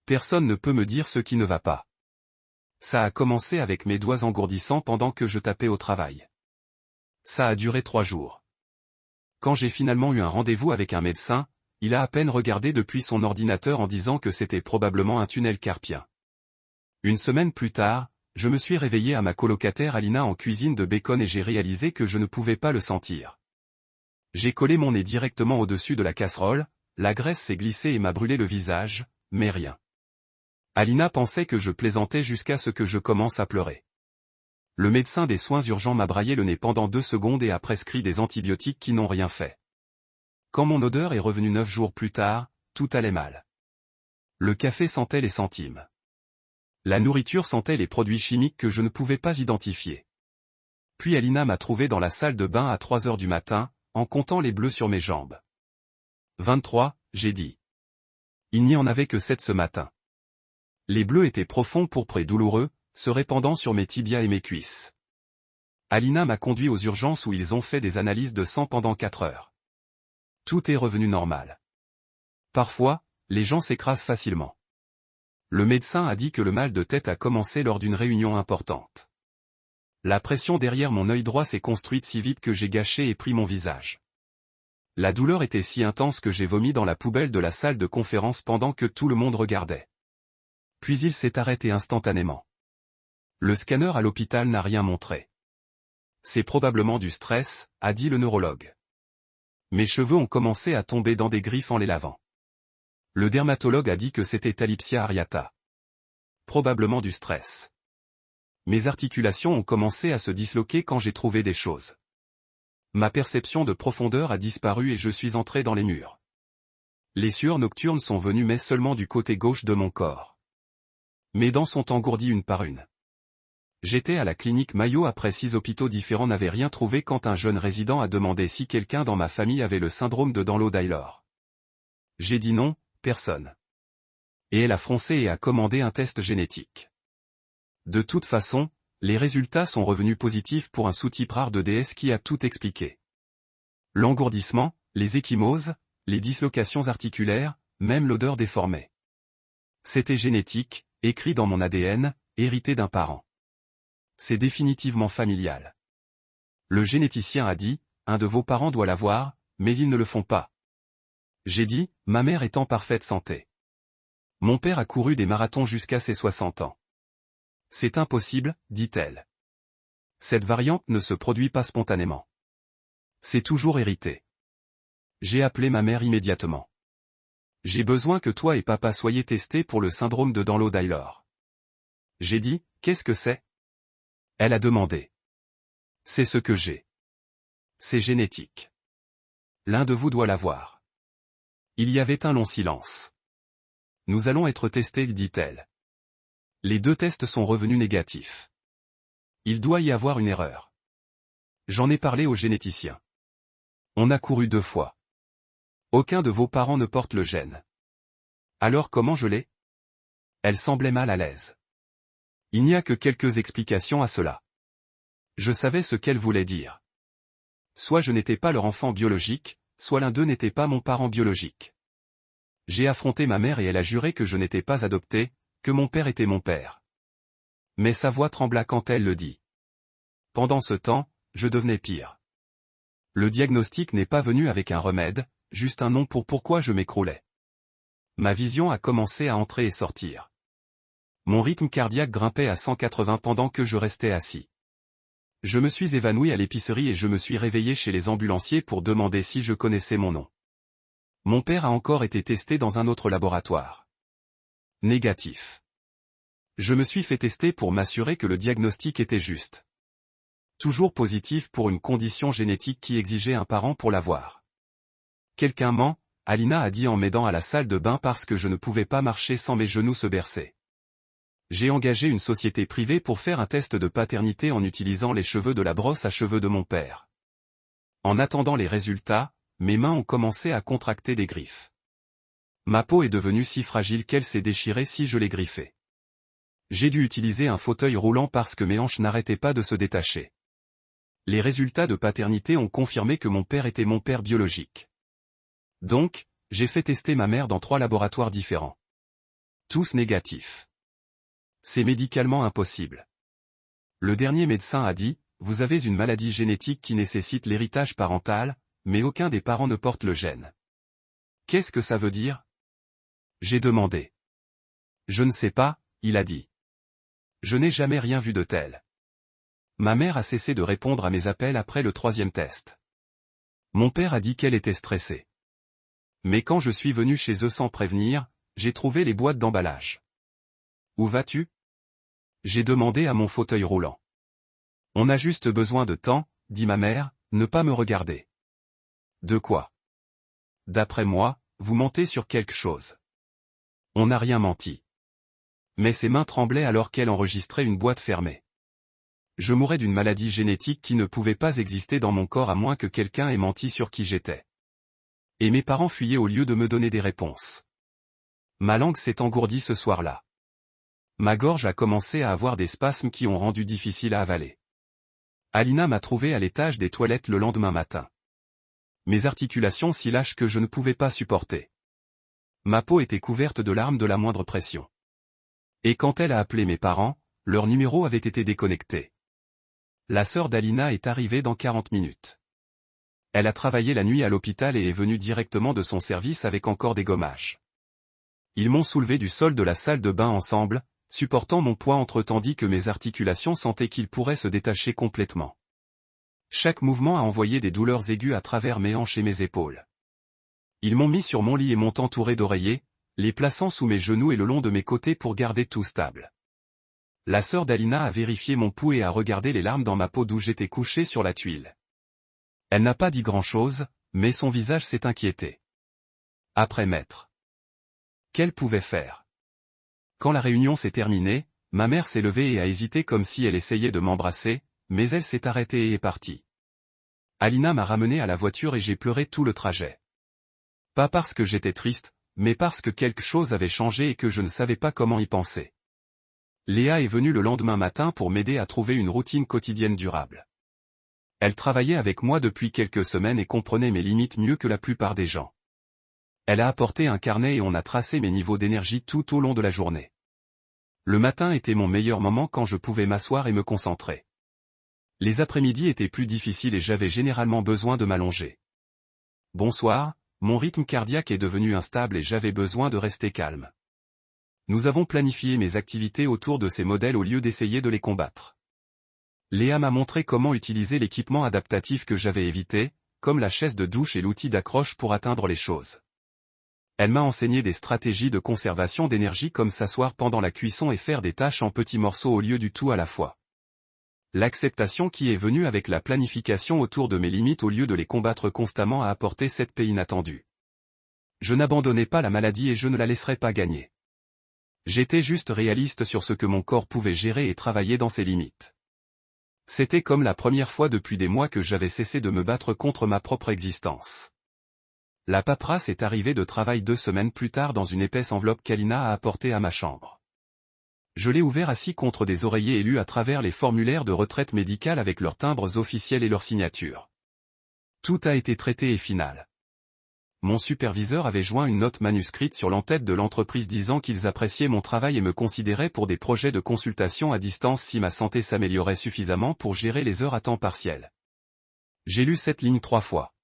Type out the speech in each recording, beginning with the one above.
Personne ne peut me dire ce qui ne va pas. Ça a commencé avec mes doigts engourdissants pendant que je tapais au travail. Ça a duré 3 jours. Quand j'ai finalement eu un rendez-vous avec un médecin, il a à peine regardé depuis son ordinateur en disant que c'était probablement un tunnel carpien. Une semaine plus tard, je me suis réveillé à ma colocataire Alina en cuisine de bacon et j'ai réalisé que je ne pouvais pas le sentir. J'ai collé mon nez directement au-dessus de la casserole, la graisse s'est glissée et m'a brûlé le visage, mais rien. Alina pensait que je plaisantais jusqu'à ce que je commence à pleurer. Le médecin des soins urgents m'a braillé le nez pendant 2 secondes et a prescrit des antibiotiques qui n'ont rien fait. Quand mon odeur est revenue 9 jours plus tard, tout allait mal. Le café sentait les centimes. La nourriture sentait les produits chimiques que je ne pouvais pas identifier. Puis Alina m'a trouvé dans la salle de bain à 3 heures du matin, en comptant les bleus sur mes jambes. 23, j'ai dit. Il n'y en avait que 7 ce matin. Les bleus étaient profonds, pourpres et douloureux, se répandant sur mes tibias et mes cuisses. Alina m'a conduit aux urgences où ils ont fait des analyses de sang pendant 4 heures. Tout est revenu normal. Parfois, les gens s'écrasent facilement. Le médecin a dit que le mal de tête a commencé lors d'une réunion importante. La pression derrière mon œil droit s'est construite si vite que j'ai gâché et pris mon visage. La douleur était si intense que j'ai vomi dans la poubelle de la salle de conférence pendant que tout le monde regardait. Puis il s'est arrêté instantanément. Le scanner à l'hôpital n'a rien montré. C'est probablement du stress, a dit le neurologue. Mes cheveux ont commencé à tomber dans des griffes en les lavant. Le dermatologue a dit que c'était talipsia areata. Probablement du stress. Mes articulations ont commencé à se disloquer quand j'ai trouvé des choses. Ma perception de profondeur a disparu et je suis entré dans les murs. Les sueurs nocturnes sont venues mais seulement du côté gauche de mon corps. Mes dents sont engourdies une par une. J'étais à la clinique Mayo après 6 hôpitaux différents n'avaient rien trouvé quand un jeune résident a demandé si quelqu'un dans ma famille avait le syndrome de Danlo-Taylor. J'ai dit non, personne. Et elle a froncé et a commandé un test génétique. De toute façon, les résultats sont revenus positifs pour un sous-type rare de DS qui a tout expliqué. L'engourdissement, les ecchymoses, les dislocations articulaires, même l'odeur déformée. C'était génétique, écrit dans mon ADN, hérité d'un parent. C'est définitivement familial. Le généticien a dit, un de vos parents doit l'avoir, mais ils ne le font pas. J'ai dit, ma mère est en parfaite santé. Mon père a couru des marathons jusqu'à ses 60 ans. C'est impossible, dit-elle. Cette variante ne se produit pas spontanément. C'est toujours hérité. J'ai appelé ma mère immédiatement. J'ai besoin que toi et papa soyez testés pour le syndrome de Danlo-Taylor. J'ai dit, qu'est-ce que c'est? Elle a demandé. C'est ce que j'ai. C'est génétique. L'un de vous doit l'avoir. Il y avait un long silence. Nous allons être testés, dit-elle. Les 2 tests sont revenus négatifs. Il doit y avoir une erreur. J'en ai parlé au généticien. On a couru 2 fois. Aucun de vos parents ne porte le gène. Alors comment je l'ai? Elle semblait mal à l'aise. Il n'y a que quelques explications à cela. Je savais ce qu'elle voulait dire. Soit je n'étais pas leur enfant biologique, soit l'un d'eux n'était pas mon parent biologique. J'ai affronté ma mère et elle a juré que je n'étais pas adopté, que mon père était mon père. Mais sa voix trembla quand elle le dit. Pendant ce temps, je devenais pire. Le diagnostic n'est pas venu avec un remède, juste un nom pour pourquoi je m'écroulais. Ma vision a commencé à entrer et sortir. Mon rythme cardiaque grimpait à 180 pendant que je restais assis. Je me suis évanoui à l'épicerie et je me suis réveillé chez les ambulanciers pour demander si je connaissais mon nom. Mon père a encore été testé dans un autre laboratoire. Négatif. Je me suis fait tester pour m'assurer que le diagnostic était juste. Toujours positif pour une condition génétique qui exigeait un parent pour l'avoir. Quelqu'un ment, Alina a dit en m'aidant à la salle de bain parce que je ne pouvais pas marcher sans mes genoux se bercer. J'ai engagé une société privée pour faire un test de paternité en utilisant les cheveux de la brosse à cheveux de mon père. En attendant les résultats, mes mains ont commencé à contracter des griffes. Ma peau est devenue si fragile qu'elle s'est déchirée si je l'ai griffée. J'ai dû utiliser un fauteuil roulant parce que mes hanches n'arrêtaient pas de se détacher. Les résultats de paternité ont confirmé que mon père était mon père biologique. Donc, j'ai fait tester ma mère dans 3 laboratoires différents. Tous négatifs. C'est médicalement impossible. Le dernier médecin a dit, vous avez une maladie génétique qui nécessite l'héritage parental, mais aucun des parents ne porte le gène. Qu'est-ce que ça veut dire? J'ai demandé. Je ne sais pas, il a dit. Je n'ai jamais rien vu de tel. Ma mère a cessé de répondre à mes appels après le 3e test. Mon père a dit qu'elle était stressée. Mais quand je suis venu chez eux sans prévenir, j'ai trouvé les boîtes d'emballage. Où vas-tu? J'ai demandé à mon fauteuil roulant. On a juste besoin de temps, dit ma mère, ne pas me regarder. De quoi? D'après moi, vous mentez sur quelque chose. On n'a rien menti. Mais ses mains tremblaient alors qu'elle enregistrait une boîte fermée. Je mourais d'une maladie génétique qui ne pouvait pas exister dans mon corps à moins que quelqu'un ait menti sur qui j'étais. Et mes parents fuyaient au lieu de me donner des réponses. Ma langue s'est engourdie ce soir-là. Ma gorge a commencé à avoir des spasmes qui ont rendu difficile à avaler. Alina m'a trouvé à l'étage des toilettes le lendemain matin. Mes articulations si lâches que je ne pouvais pas supporter. Ma peau était couverte de larmes de la moindre pression. Et quand elle a appelé mes parents, leur numéro avait été déconnecté. La sœur d'Alina est arrivée dans 40 minutes. Elle a travaillé la nuit à l'hôpital et est venue directement de son service avec encore des gommages. Ils m'ont soulevé du sol de la salle de bain ensemble, supportant mon poids tandis que mes articulations sentaient qu'ils pourraient se détacher complètement. Chaque mouvement a envoyé des douleurs aiguës à travers mes hanches et mes épaules. Ils m'ont mis sur mon lit et m'ont entouré d'oreillers, les plaçant sous mes genoux et le long de mes côtés pour garder tout stable. La sœur d'Alina a vérifié mon pouls et a regardé les larmes dans ma peau d'où j'étais couché sur la tuile. Elle n'a pas dit grand-chose, mais son visage s'est inquiété. Après maître. Qu'elle pouvait faire? Quand la réunion s'est terminée, ma mère s'est levée et a hésité comme si elle essayait de m'embrasser, mais elle s'est arrêtée et est partie. Alina m'a ramené à la voiture et j'ai pleuré tout le trajet. Pas parce que j'étais triste, mais parce que quelque chose avait changé et que je ne savais pas comment y penser. Léa est venue le lendemain matin pour m'aider à trouver une routine quotidienne durable. Elle travaillait avec moi depuis quelques semaines et comprenait mes limites mieux que la plupart des gens. Elle a apporté un carnet et on a tracé mes niveaux d'énergie tout au long de la journée. Le matin était mon meilleur moment quand je pouvais m'asseoir et me concentrer. Les après-midi étaient plus difficiles et j'avais généralement besoin de m'allonger. Bonsoir, mon rythme cardiaque est devenu instable et j'avais besoin de rester calme. Nous avons planifié mes activités autour de ces modèles au lieu d'essayer de les combattre. Léa m'a montré comment utiliser l'équipement adaptatif que j'avais évité, comme la chaise de douche et l'outil d'accroche pour atteindre les choses. Elle m'a enseigné des stratégies de conservation d'énergie comme s'asseoir pendant la cuisson et faire des tâches en petits morceaux au lieu du tout à la fois. L'acceptation qui est venue avec la planification autour de mes limites au lieu de les combattre constamment a apporté cette paix inattendue. Je n'abandonnais pas la maladie et je ne la laisserai pas gagner. J'étais juste réaliste sur ce que mon corps pouvait gérer et travailler dans ses limites. C'était comme la première fois depuis des mois que j'avais cessé de me battre contre ma propre existence. La paperasse est arrivée de travail 2 semaines plus tard dans une épaisse enveloppe qu'Alina a apportée à ma chambre. Je l'ai ouvert assis contre des oreillers et lu à travers les formulaires de retraite médicale avec leurs timbres officiels et leurs signatures. Tout a été traité et final. Mon superviseur avait joint une note manuscrite sur l'entête de l'entreprise disant qu'ils appréciaient mon travail et me considéraient pour des projets de consultation à distance si ma santé s'améliorait suffisamment pour gérer les heures à temps partiel. J'ai lu cette ligne 3 fois.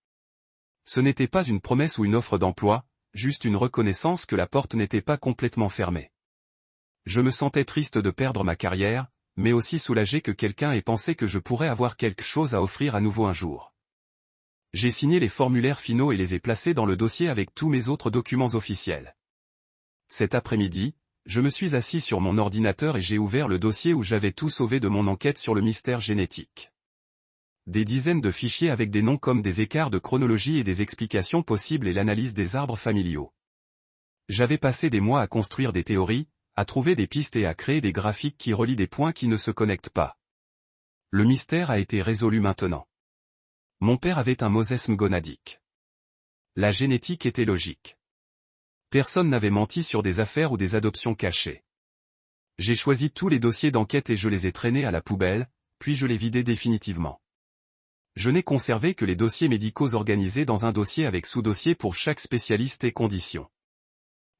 Ce n'était pas une promesse ou une offre d'emploi, juste une reconnaissance que la porte n'était pas complètement fermée. Je me sentais triste de perdre ma carrière, mais aussi soulagé que quelqu'un ait pensé que je pourrais avoir quelque chose à offrir à nouveau un jour. J'ai signé les formulaires finaux et les ai placés dans le dossier avec tous mes autres documents officiels. Cet après-midi, je me suis assis sur mon ordinateur et j'ai ouvert le dossier où j'avais tout sauvé de mon enquête sur le mystère génétique. Des dizaines de fichiers avec des noms comme des écarts de chronologie et des explications possibles et l'analyse des arbres familiaux. J'avais passé des mois à construire des théories, à trouver des pistes et à créer des graphiques qui relient des points qui ne se connectent pas. Le mystère a été résolu maintenant. Mon père avait un mosaicisme gonadique. La génétique était logique. Personne n'avait menti sur des affaires ou des adoptions cachées. J'ai choisi tous les dossiers d'enquête et je les ai traînés à la poubelle, puis je les vidais définitivement. Je n'ai conservé que les dossiers médicaux organisés dans un dossier avec sous-dossier pour chaque spécialiste et condition.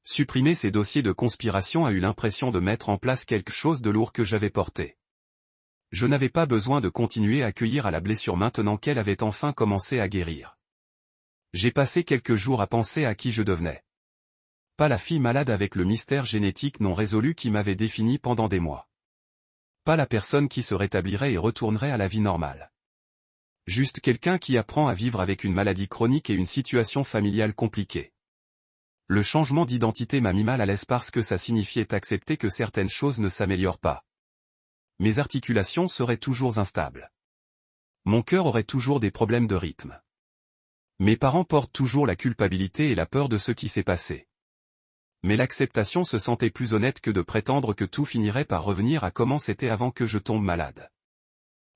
Supprimer ces dossiers de conspiration a eu l'impression de mettre en place quelque chose de lourd que j'avais porté. Je n'avais pas besoin de continuer à cueillir à la blessure maintenant qu'elle avait enfin commencé à guérir. J'ai passé quelques jours à penser à qui je devenais. Pas la fille malade avec le mystère génétique non résolu qui m'avait défini pendant des mois. Pas la personne qui se rétablirait et retournerait à la vie normale. Juste quelqu'un qui apprend à vivre avec une maladie chronique et une situation familiale compliquée. Le changement d'identité m'a mis mal à l'aise parce que ça signifiait accepter que certaines choses ne s'améliorent pas. Mes articulations seraient toujours instables. Mon cœur aurait toujours des problèmes de rythme. Mes parents portent toujours la culpabilité et la peur de ce qui s'est passé. Mais l'acceptation se sentait plus honnête que de prétendre que tout finirait par revenir à comment c'était avant que je tombe malade.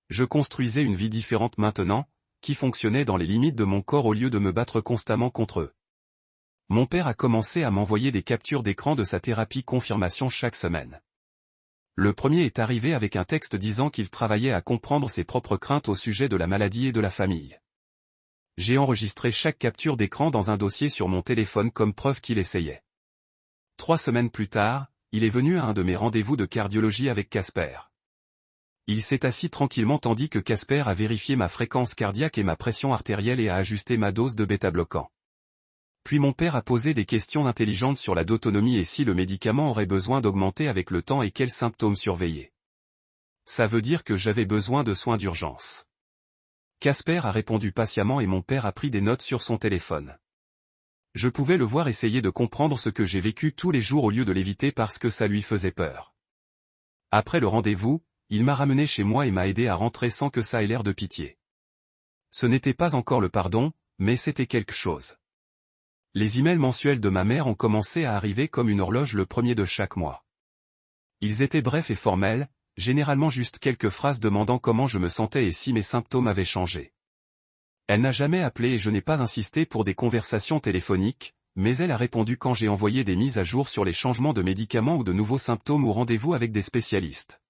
Je construisais une vie différente maintenant, qui fonctionnait dans les limites de mon corps au lieu de me battre constamment contre eux. Mon père a commencé à m'envoyer des captures d'écran de sa thérapie confirmation chaque semaine. Le premier est arrivé avec un texte disant qu'il travaillait à comprendre ses propres craintes au sujet de la maladie et de la famille. J'ai enregistré chaque capture d'écran dans un dossier sur mon téléphone comme preuve qu'il essayait. 3 semaines plus tard, il est venu à un de mes rendez-vous de cardiologie avec Casper. Il s'est assis tranquillement tandis que Casper a vérifié ma fréquence cardiaque et ma pression artérielle et a ajusté ma dose de bêta-bloquant. Puis mon père a posé des questions intelligentes sur la d'autonomie et si le médicament aurait besoin d'augmenter avec le temps et quels symptômes surveiller. Ça veut dire que j'avais besoin de soins d'urgence. Casper a répondu patiemment et mon père a pris des notes sur son téléphone. Je pouvais le voir essayer de comprendre ce que j'ai vécu tous les jours au lieu de l'éviter parce que ça lui faisait peur. Après le rendez-vous, il m'a ramené chez moi et m'a aidé à rentrer sans que ça ait l'air de pitié. Ce n'était pas encore le pardon, mais c'était quelque chose. Les emails mensuels de ma mère ont commencé à arriver comme une horloge le premier de chaque mois. Ils étaient brefs et formels, généralement juste quelques phrases demandant comment je me sentais et si mes symptômes avaient changé. Elle n'a jamais appelé et je n'ai pas insisté pour des conversations téléphoniques, mais elle a répondu quand j'ai envoyé des mises à jour sur les changements de médicaments ou de nouveaux symptômes ou rendez-vous avec des spécialistes.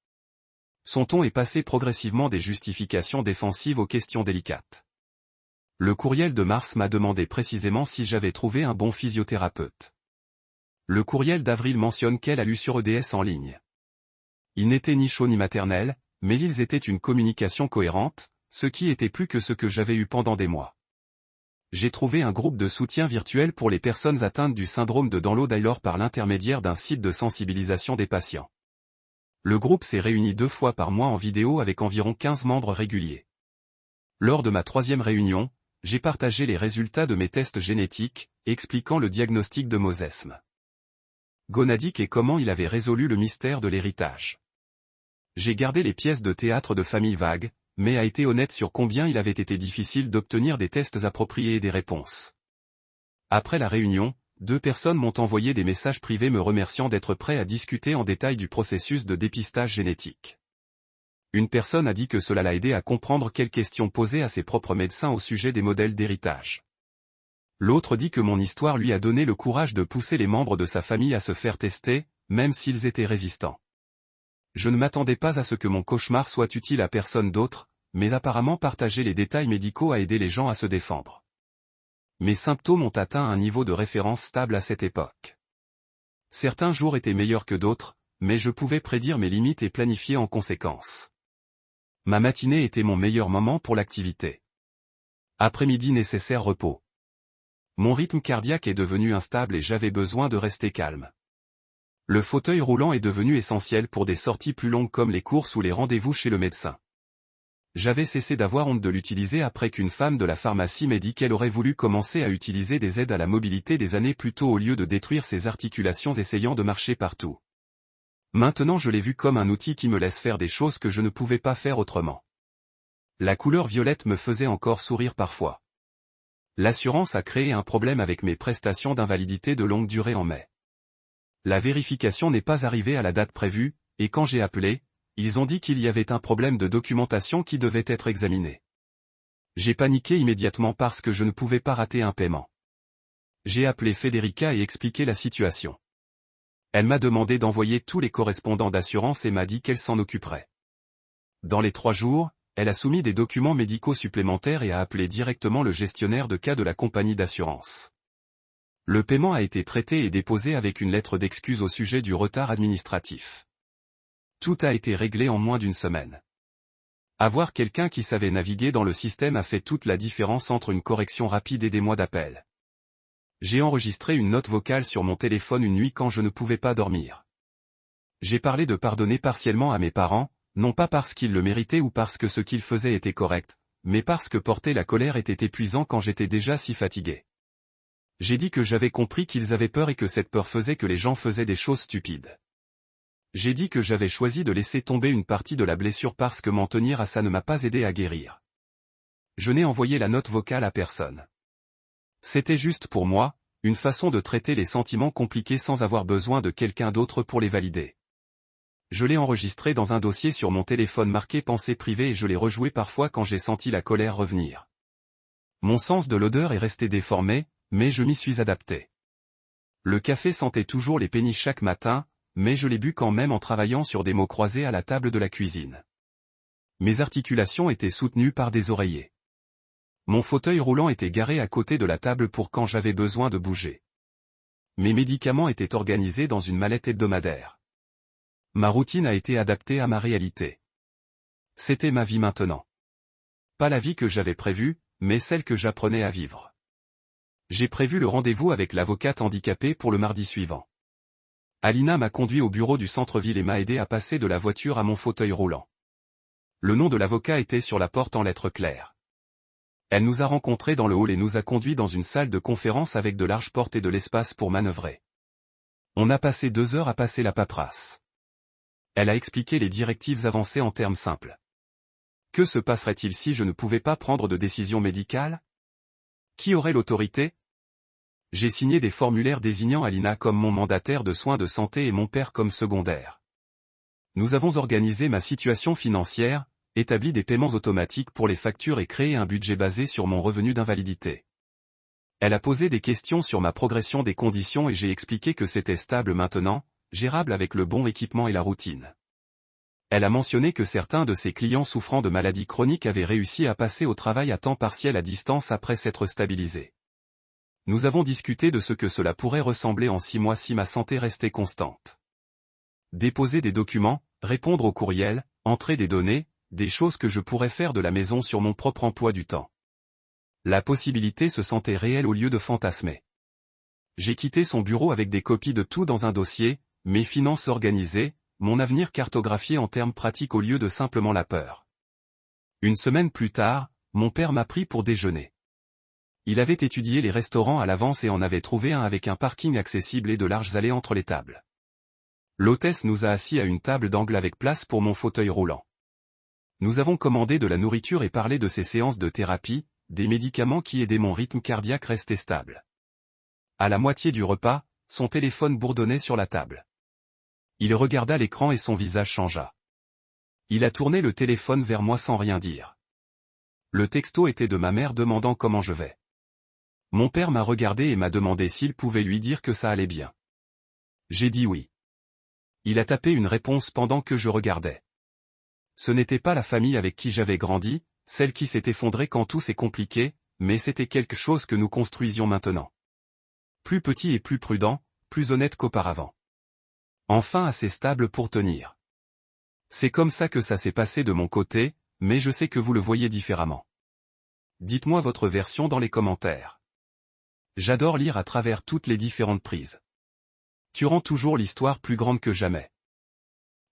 Son ton est passé progressivement des justifications défensives aux questions délicates. Le courriel de mars m'a demandé précisément si j'avais trouvé un bon physiothérapeute. Le courriel d'avril mentionne qu'elle a lu sur EDS en ligne. Ils n'étaient ni chauds ni maternels, mais ils étaient une communication cohérente, ce qui était plus que ce que j'avais eu pendant des mois. J'ai trouvé un groupe de soutien virtuel pour les personnes atteintes du syndrome de Download-Eilor par l'intermédiaire d'un site de sensibilisation des patients. Le groupe s'est réuni 2 fois par mois en vidéo avec environ 15 membres réguliers. Lors de ma 3e réunion, j'ai partagé les résultats de mes tests génétiques, expliquant le diagnostic de mosesme gonadique et comment il avait résolu le mystère de l'héritage. J'ai gardé les pièces de théâtre de famille vagues, mais a été honnête sur combien il avait été difficile d'obtenir des tests appropriés et des réponses. Après la réunion, 2 personnes m'ont envoyé des messages privés me remerciant d'être prêt à discuter en détail du processus de dépistage génétique. Une personne a dit que cela l'a aidé à comprendre quelles questions poser à ses propres médecins au sujet des modèles d'héritage. L'autre dit que mon histoire lui a donné le courage de pousser les membres de sa famille à se faire tester, même s'ils étaient résistants. Je ne m'attendais pas à ce que mon cauchemar soit utile à personne d'autre, mais apparemment partager les détails médicaux a aidé les gens à se défendre. Mes symptômes ont atteint un niveau de référence stable à cette époque. Certains jours étaient meilleurs que d'autres, mais je pouvais prédire mes limites et planifier en conséquence. Ma matinée était mon meilleur moment pour l'activité. Après-midi nécessaire repos. Mon rythme cardiaque est devenu instable et j'avais besoin de rester calme. Le fauteuil roulant est devenu essentiel pour des sorties plus longues comme les courses ou les rendez-vous chez le médecin. J'avais cessé d'avoir honte de l'utiliser après qu'une femme de la pharmacie m'ait dit qu'elle aurait voulu commencer à utiliser des aides à la mobilité des années plus tôt au lieu de détruire ses articulations essayant de marcher partout. Maintenant je l'ai vu comme un outil qui me laisse faire des choses que je ne pouvais pas faire autrement. La couleur violette me faisait encore sourire parfois. L'assurance a créé un problème avec mes prestations d'invalidité de longue durée en mai. La vérification n'est pas arrivée à la date prévue, et quand j'ai appelé, ils ont dit qu'il y avait un problème de documentation qui devait être examiné. J'ai paniqué immédiatement parce que je ne pouvais pas rater un paiement. J'ai appelé Federica et expliqué la situation. Elle m'a demandé d'envoyer tous les correspondants d'assurance et m'a dit qu'elle s'en occuperait. Dans les 3 jours, elle a soumis des documents médicaux supplémentaires et a appelé directement le gestionnaire de cas de la compagnie d'assurance. Le paiement a été traité et déposé avec une lettre d'excuse au sujet du retard administratif. Tout a été réglé en moins d'une semaine. Avoir quelqu'un qui savait naviguer dans le système a fait toute la différence entre une correction rapide et des mois d'appel. J'ai enregistré une note vocale sur mon téléphone une nuit quand je ne pouvais pas dormir. J'ai parlé de pardonner partiellement à mes parents, non pas parce qu'ils le méritaient ou parce que ce qu'ils faisaient était correct, mais parce que porter la colère était épuisant quand j'étais déjà si fatigué. J'ai dit que j'avais compris qu'ils avaient peur et que cette peur faisait que les gens faisaient des choses stupides. J'ai dit que j'avais choisi de laisser tomber une partie de la blessure parce que m'en tenir à ça ne m'a pas aidé à guérir. Je n'ai envoyé la note vocale à personne. C'était juste pour moi, une façon de traiter les sentiments compliqués sans avoir besoin de quelqu'un d'autre pour les valider. Je l'ai enregistré dans un dossier sur mon téléphone marqué pensée privée et je l'ai rejoué parfois quand j'ai senti la colère revenir. Mon sens de l'odeur est resté déformé, mais je m'y suis adapté. Le café sentait toujours les péniches chaque matin, mais je l'ai bu quand même en travaillant sur des mots croisés à la table de la cuisine. Mes articulations étaient soutenues par des oreillers. Mon fauteuil roulant était garé à côté de la table pour quand j'avais besoin de bouger. Mes médicaments étaient organisés dans une mallette hebdomadaire. Ma routine a été adaptée à ma réalité. C'était ma vie maintenant. Pas la vie que j'avais prévue, mais celle que j'apprenais à vivre. J'ai prévu le rendez-vous avec l'avocate handicapée pour le mardi suivant. Alina m'a conduit au bureau du centre-ville et m'a aidé à passer de la voiture à mon fauteuil roulant. Le nom de l'avocat était sur la porte en lettres claires. Elle nous a rencontrés dans le hall et nous a conduits dans une salle de conférence avec de larges portes et de l'espace pour manœuvrer. On a passé 2 heures à passer la paperasse. Elle a expliqué les directives avancées en termes simples. Que se passerait-il si je ne pouvais pas prendre de décision médicale? Qui aurait l'autorité? J'ai signé des formulaires désignant Alina comme mon mandataire de soins de santé et mon père comme secondaire. Nous avons organisé ma situation financière, établi des paiements automatiques pour les factures et créé un budget basé sur mon revenu d'invalidité. Elle a posé des questions sur ma progression des conditions et j'ai expliqué que c'était stable maintenant, gérable avec le bon équipement et la routine. Elle a mentionné que certains de ses clients souffrant de maladies chroniques avaient réussi à passer au travail à temps partiel à distance après s'être stabilisés. Nous avons discuté de ce que cela pourrait ressembler en 6 mois si ma santé restait constante. Déposer des documents, répondre aux courriels, entrer des données, des choses que je pourrais faire de la maison sur mon propre emploi du temps. La possibilité se sentait réelle au lieu de fantasmer. J'ai quitté son bureau avec des copies de tout dans un dossier, mes finances organisées, mon avenir cartographié en termes pratiques au lieu de simplement la peur. Une semaine plus tard, mon père m'a pris pour déjeuner. Il avait étudié les restaurants à l'avance et en avait trouvé un avec un parking accessible et de larges allées entre les tables. L'hôtesse nous a assis à une table d'angle avec place pour mon fauteuil roulant. Nous avons commandé de la nourriture et parlé de ses séances de thérapie, des médicaments qui aidaient mon rythme cardiaque rester stable. À la moitié du repas, son téléphone bourdonnait sur la table. Il regarda l'écran et son visage changea. Il a tourné le téléphone vers moi sans rien dire. Le texto était de ma mère demandant comment je vais. Mon père m'a regardé et m'a demandé s'il pouvait lui dire que ça allait bien. J'ai dit oui. Il a tapé une réponse pendant que je regardais. Ce n'était pas la famille avec qui j'avais grandi, celle qui s'est effondrée quand tout s'est compliqué, mais c'était quelque chose que nous construisions maintenant. Plus petit et plus prudent, plus honnête qu'auparavant. Enfin assez stable pour tenir. C'est comme ça que ça s'est passé de mon côté, mais je sais que vous le voyez différemment. Dites-moi votre version dans les commentaires. J'adore lire à travers toutes les différentes prises. Tu rends toujours l'histoire plus grande que jamais.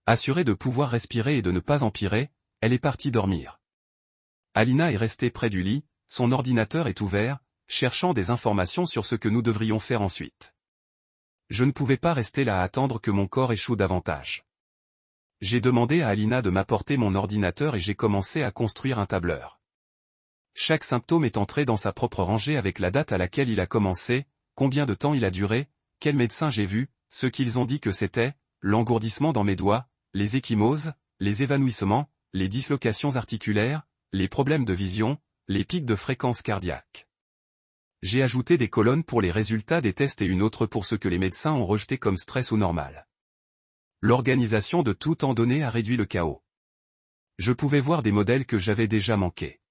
Assurée de pouvoir respirer et de ne pas empirer, elle est partie dormir. Alina est restée près du lit, son ordinateur est ouvert, cherchant des informations sur ce que nous devrions faire ensuite. Je ne pouvais pas rester là à attendre que mon corps échoue davantage. J'ai demandé à Alina de m'apporter mon ordinateur et j'ai commencé à construire un tableur. Chaque symptôme est entré dans sa propre rangée avec la date à laquelle il a commencé, combien de temps il a duré, quel médecin j'ai vu, ce qu'ils ont dit que c'était, l'engourdissement dans mes doigts, les ecchymoses, les évanouissements, les dislocations articulaires, les problèmes de vision, les pics de fréquence cardiaque. J'ai ajouté des colonnes pour les résultats des tests et une autre pour ce que les médecins ont rejeté comme stress ou normal. L'organisation de tout temps donné a réduit le chaos. Je pouvais voir des modèles que j'avais déjà manqués.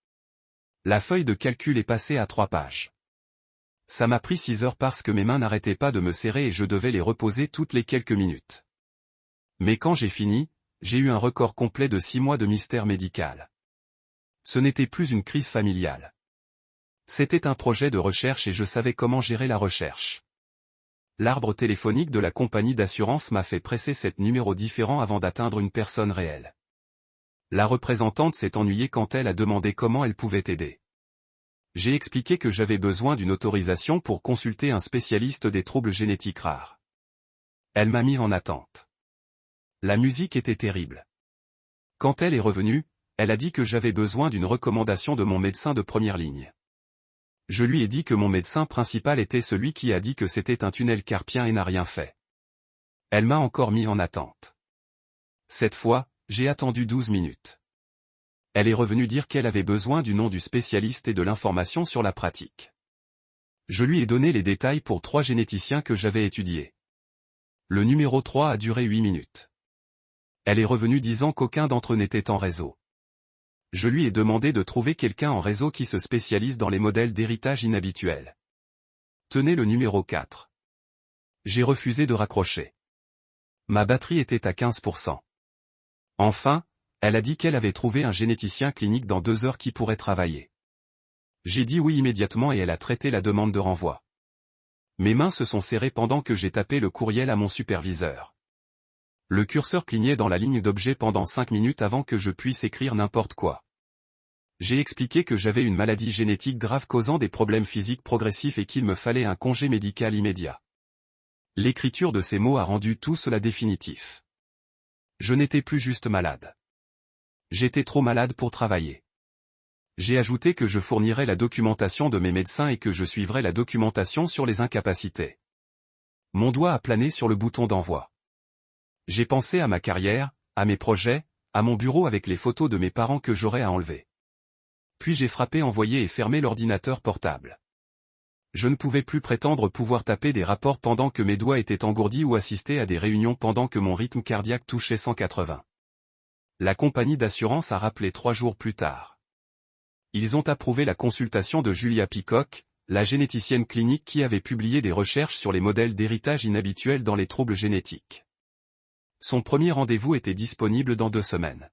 La feuille de calcul est passée à 3 pages. Ça m'a pris 6 heures parce que mes mains n'arrêtaient pas de me serrer et je devais les reposer toutes les quelques minutes. Mais quand j'ai fini, j'ai eu un record complet de 6 mois de mystère médical. Ce n'était plus une crise familiale. C'était un projet de recherche et je savais comment gérer la recherche. L'arbre téléphonique de la compagnie d'assurance m'a fait presser 7 numéros différents avant d'atteindre une personne réelle. La représentante s'est ennuyée quand elle a demandé comment elle pouvait aider. J'ai expliqué que j'avais besoin d'une autorisation pour consulter un spécialiste des troubles génétiques rares. Elle m'a mis en attente. La musique était terrible. Quand elle est revenue, elle a dit que j'avais besoin d'une recommandation de mon médecin de première ligne. Je lui ai dit que mon médecin principal était celui qui a dit que c'était un tunnel carpien et n'a rien fait. Elle m'a encore mis en attente. Cette fois, j'ai attendu 12 minutes. Elle est revenue dire qu'elle avait besoin du nom du spécialiste et de l'information sur la pratique. Je lui ai donné les détails pour 3 généticiens que j'avais étudiés. Le numéro 3 a duré 8 minutes. Elle est revenue disant qu'aucun d'entre eux n'était en réseau. Je lui ai demandé de trouver quelqu'un en réseau qui se spécialise dans les modèles d'héritage inhabituels. Tenez le numéro 4. J'ai refusé de raccrocher. Ma batterie était à 15%. Enfin, elle a dit qu'elle avait trouvé un généticien clinique dans 2 heures qui pourrait travailler. J'ai dit oui immédiatement et elle a traité la demande de renvoi. Mes mains se sont serrées pendant que j'ai tapé le courriel à mon superviseur. Le curseur clignait dans la ligne d'objet pendant 5 minutes avant que je puisse écrire n'importe quoi. J'ai expliqué que j'avais une maladie génétique grave causant des problèmes physiques progressifs et qu'il me fallait un congé médical immédiat. L'écriture de ces mots a rendu tout cela définitif. Je n'étais plus juste malade. J'étais trop malade pour travailler. J'ai ajouté que je fournirais la documentation de mes médecins et que je suivrais la documentation sur les incapacités. Mon doigt a plané sur le bouton d'envoi. J'ai pensé à ma carrière, à mes projets, à mon bureau avec les photos de mes parents que j'aurais à enlever. Puis j'ai frappé envoyer et fermé l'ordinateur portable. Je ne pouvais plus prétendre pouvoir taper des rapports pendant que mes doigts étaient engourdis ou assister à des réunions pendant que mon rythme cardiaque touchait 180. La compagnie d'assurance a rappelé 3 jours plus tard. Ils ont approuvé la consultation de Julia Peacock, la généticienne clinique qui avait publié des recherches sur les modèles d'héritage inhabituels dans les troubles génétiques. Son premier rendez-vous était disponible dans 2 semaines.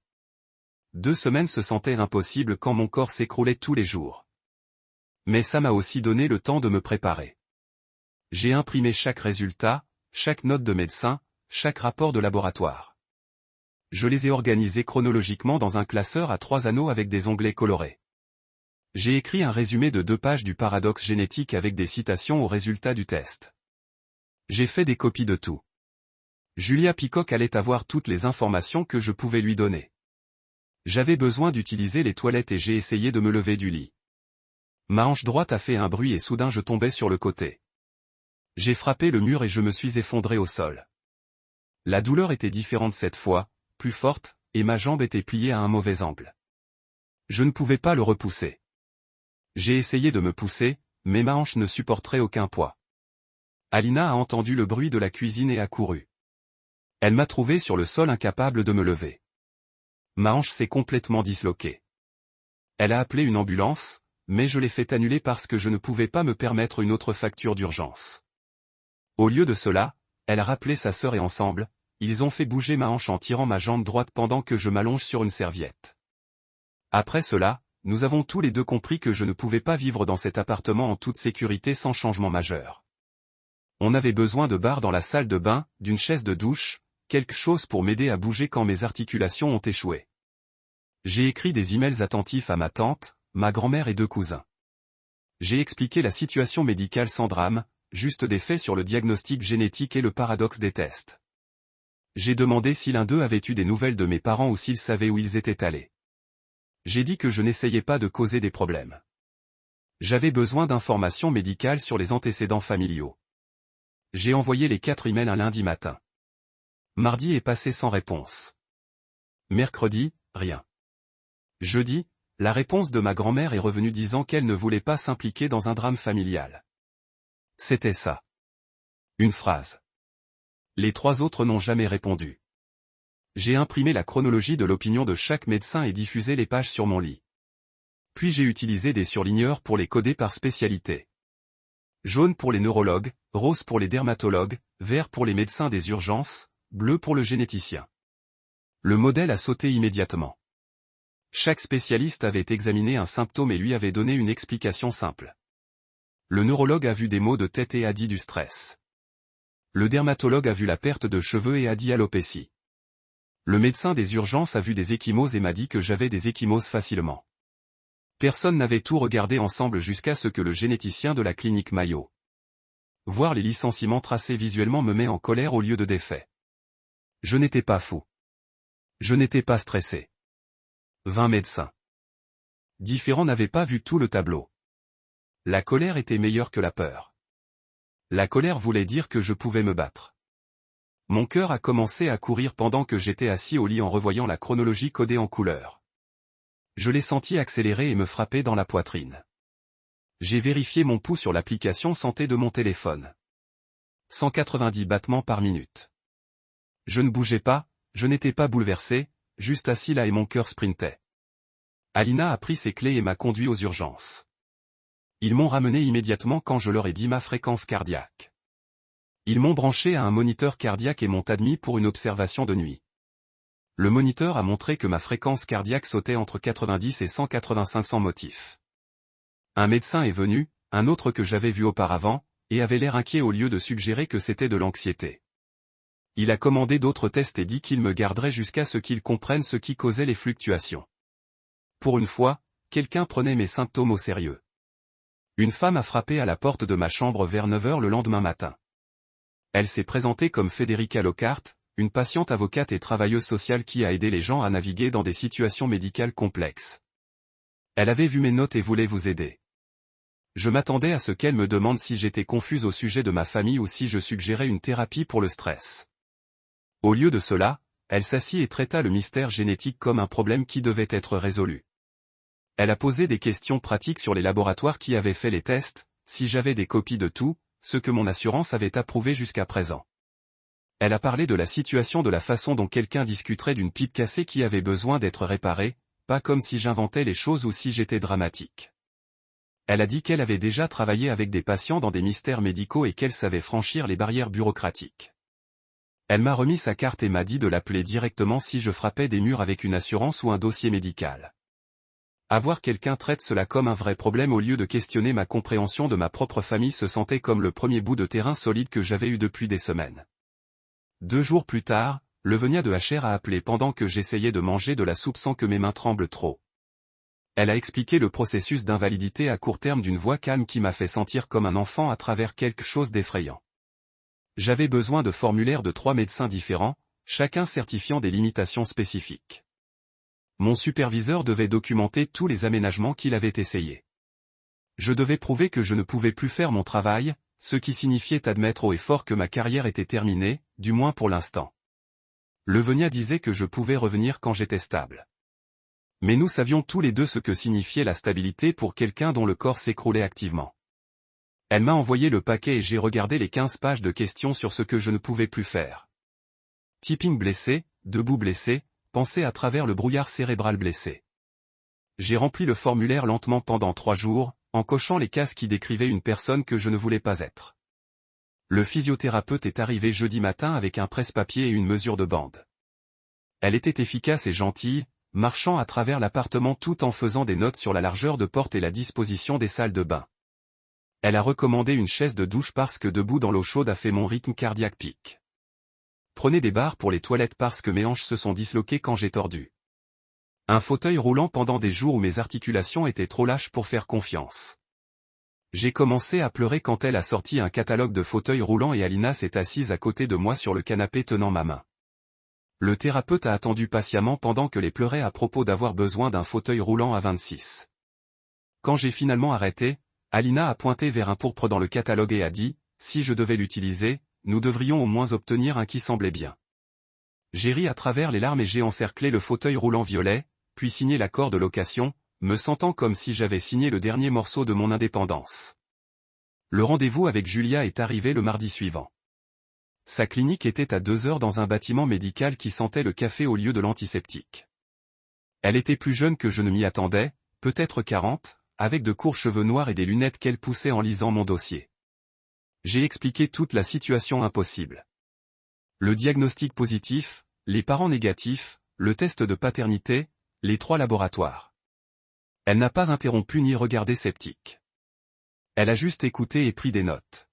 2 semaines se sentaient impossibles quand mon corps s'écroulait tous les jours. Mais ça m'a aussi donné le temps de me préparer. J'ai imprimé chaque résultat, chaque note de médecin, chaque rapport de laboratoire. Je les ai organisés chronologiquement dans un classeur à 3 anneaux avec des onglets colorés. J'ai écrit un résumé de 2 pages du paradoxe génétique avec des citations aux résultats du test. J'ai fait des copies de tout. Julia Peacock allait avoir toutes les informations que je pouvais lui donner. J'avais besoin d'utiliser les toilettes et j'ai essayé de me lever du lit. Ma hanche droite a fait un bruit et soudain je tombais sur le côté. J'ai frappé le mur et je me suis effondré au sol. La douleur était différente cette fois, plus forte, et ma jambe était pliée à un mauvais angle. Je ne pouvais pas le repousser. J'ai essayé de me pousser, mais ma hanche ne supporterait aucun poids. Alina a entendu le bruit de la cuisine et a couru. Elle m'a trouvé sur le sol incapable de me lever. Ma hanche s'est complètement disloquée. Elle a appelé une ambulance, mais je l'ai fait annuler parce que je ne pouvais pas me permettre une autre facture d'urgence. Au lieu de cela, elle a rappelé sa sœur et ensemble, ils ont fait bouger ma hanche en tirant ma jambe droite pendant que je m'allonge sur une serviette. Après cela, nous avons tous les 2 compris que je ne pouvais pas vivre dans cet appartement en toute sécurité sans changement majeur. On avait besoin de barres dans la salle de bain, d'une chaise de douche, quelque chose pour m'aider à bouger quand mes articulations ont échoué. J'ai écrit des emails attentifs à ma tante, ma grand-mère et 2 cousins. J'ai expliqué la situation médicale sans drame, juste des faits sur le diagnostic génétique et le paradoxe des tests. J'ai demandé si l'un d'eux avait eu des nouvelles de mes parents ou s'ils savaient où ils étaient allés. J'ai dit que je n'essayais pas de causer des problèmes. J'avais besoin d'informations médicales sur les antécédents familiaux. J'ai envoyé les 4 emails un lundi matin. Mardi est passé sans réponse. Mercredi, rien. Jeudi, la réponse de ma grand-mère est revenue disant qu'elle ne voulait pas s'impliquer dans un drame familial. C'était ça. Une phrase. Les 3 autres n'ont jamais répondu. J'ai imprimé la chronologie de l'opinion de chaque médecin et diffusé les pages sur mon lit. Puis j'ai utilisé des surligneurs pour les coder par spécialité. Jaune pour les neurologues, rose pour les dermatologues, vert pour les médecins des urgences, bleu pour le généticien. Le modèle a sauté immédiatement. Chaque spécialiste avait examiné un symptôme et lui avait donné une explication simple. Le neurologue a vu des maux de tête et a dit du stress. Le dermatologue a vu la perte de cheveux et a dit alopécie. Le médecin des urgences a vu des ecchymoses et m'a dit que j'avais des ecchymoses facilement. Personne n'avait tout regardé ensemble jusqu'à ce que le généticien de la clinique Mayo. Voir les licenciements tracés visuellement me met en colère au lieu de défait. Je n'étais pas fou. Je n'étais pas stressé. 20 médecins différents n'avaient pas vu tout le tableau. La colère était meilleure que la peur. La colère voulait dire que je pouvais me battre. Mon cœur a commencé à courir pendant que j'étais assis au lit en revoyant la chronologie codée en couleurs. Je l'ai senti accélérer et me frapper dans la poitrine. J'ai vérifié mon pouls sur l'application santé de mon téléphone. 190 battements par minute. Je ne bougeais pas, je n'étais pas bouleversé, juste assis là et mon cœur sprintait. Alina a pris ses clés et m'a conduit aux urgences. Ils m'ont ramené immédiatement quand je leur ai dit ma fréquence cardiaque. Ils m'ont branché à un moniteur cardiaque et m'ont admis pour une observation de nuit. Le moniteur a montré que ma fréquence cardiaque sautait entre 90 et 185 sans motif. Un médecin est venu, un autre que j'avais vu auparavant, et avait l'air inquiet au lieu de suggérer que c'était de l'anxiété. Il a commandé d'autres tests et dit qu'il me garderait jusqu'à ce qu'il comprenne ce qui causait les fluctuations. Pour une fois, quelqu'un prenait mes symptômes au sérieux. Une femme a frappé à la porte de ma chambre vers 9 h le lendemain matin. Elle s'est présentée comme Federica Lockhart, une patiente avocate et travailleuse sociale qui a aidé les gens à naviguer dans des situations médicales complexes. Elle avait vu mes notes et voulait vous aider. Je m'attendais à ce qu'elle me demande si j'étais confuse au sujet de ma famille ou si je suggérais une thérapie pour le stress. Au lieu de cela, elle s'assit et traita le mystère génétique comme un problème qui devait être résolu. Elle a posé des questions pratiques sur les laboratoires qui avaient fait les tests, si j'avais des copies de tout, ce que mon assurance avait approuvé jusqu'à présent. Elle a parlé de la situation de la façon dont quelqu'un discuterait d'une pipe cassée qui avait besoin d'être réparée, pas comme si j'inventais les choses ou si j'étais dramatique. Elle a dit qu'elle avait déjà travaillé avec des patients dans des mystères médicaux et qu'elle savait franchir les barrières bureaucratiques. Elle m'a remis sa carte et m'a dit de l'appeler directement si je frappais des murs avec une assurance ou un dossier médical. Avoir quelqu'un traite cela comme un vrai problème au lieu de questionner ma compréhension de ma propre famille se sentait comme le premier bout de terrain solide que j'avais eu depuis des semaines. 2 jours plus tard, le Venia de HR a appelé pendant que j'essayais de manger de la soupe sans que mes mains tremblent trop. Elle a expliqué le processus d'invalidité à court terme d'une voix calme qui m'a fait sentir comme un enfant à travers quelque chose d'effrayant. J'avais besoin de formulaires de 3 médecins différents, chacun certifiant des limitations spécifiques. Mon superviseur devait documenter tous les aménagements qu'il avait essayés. Je devais prouver que je ne pouvais plus faire mon travail, ce qui signifiait admettre haut et fort que ma carrière était terminée, du moins pour l'instant. Le Venia disait que je pouvais revenir quand j'étais stable. Mais nous savions tous les deux ce que signifiait la stabilité pour quelqu'un dont le corps s'écroulait activement. Elle m'a envoyé le paquet et j'ai regardé les 15 pages de questions sur ce que je ne pouvais plus faire. Typing blessé, debout blessé, penser à travers le brouillard cérébral blessé. J'ai rempli le formulaire lentement pendant 3 jours, en cochant les cases qui décrivaient une personne que je ne voulais pas être. Le physiothérapeute est arrivé jeudi matin avec un presse-papier et une mesure de bande. Elle était efficace et gentille, marchant à travers l'appartement tout en faisant des notes sur la largeur de porte et la disposition des salles de bain. Elle a recommandé une chaise de douche parce que debout dans l'eau chaude a fait mon rythme cardiaque pique. Prenez des barres pour les toilettes parce que mes hanches se sont disloquées quand j'ai tordu. Un fauteuil roulant pendant des jours où mes articulations étaient trop lâches pour faire confiance. J'ai commencé à pleurer quand elle a sorti un catalogue de fauteuils roulants et Alina s'est assise à côté de moi sur le canapé tenant ma main. Le thérapeute a attendu patiemment pendant que les pleurait à propos d'avoir besoin d'un fauteuil roulant à 26. Quand j'ai finalement arrêté, Alina a pointé vers un pourpre dans le catalogue et a dit, si je devais l'utiliser, nous devrions au moins obtenir un qui semblait bien. J'ai ri à travers les larmes et j'ai encerclé le fauteuil roulant violet, puis signé l'accord de location, me sentant comme si j'avais signé le dernier morceau de mon indépendance. Le rendez-vous avec Julia est arrivé le mardi suivant. Sa clinique était à 2 heures dans un bâtiment médical qui sentait le café au lieu de l'antiseptique. Elle était plus jeune que je ne m'y attendais, peut-être 40, avec de courts cheveux noirs et des lunettes qu'elle poussait en lisant mon dossier. J'ai expliqué toute la situation impossible. Le diagnostic positif, les parents négatifs, le test de paternité, les 3 laboratoires. Elle n'a pas interrompu ni regardé sceptique. Elle a juste écouté et pris des notes.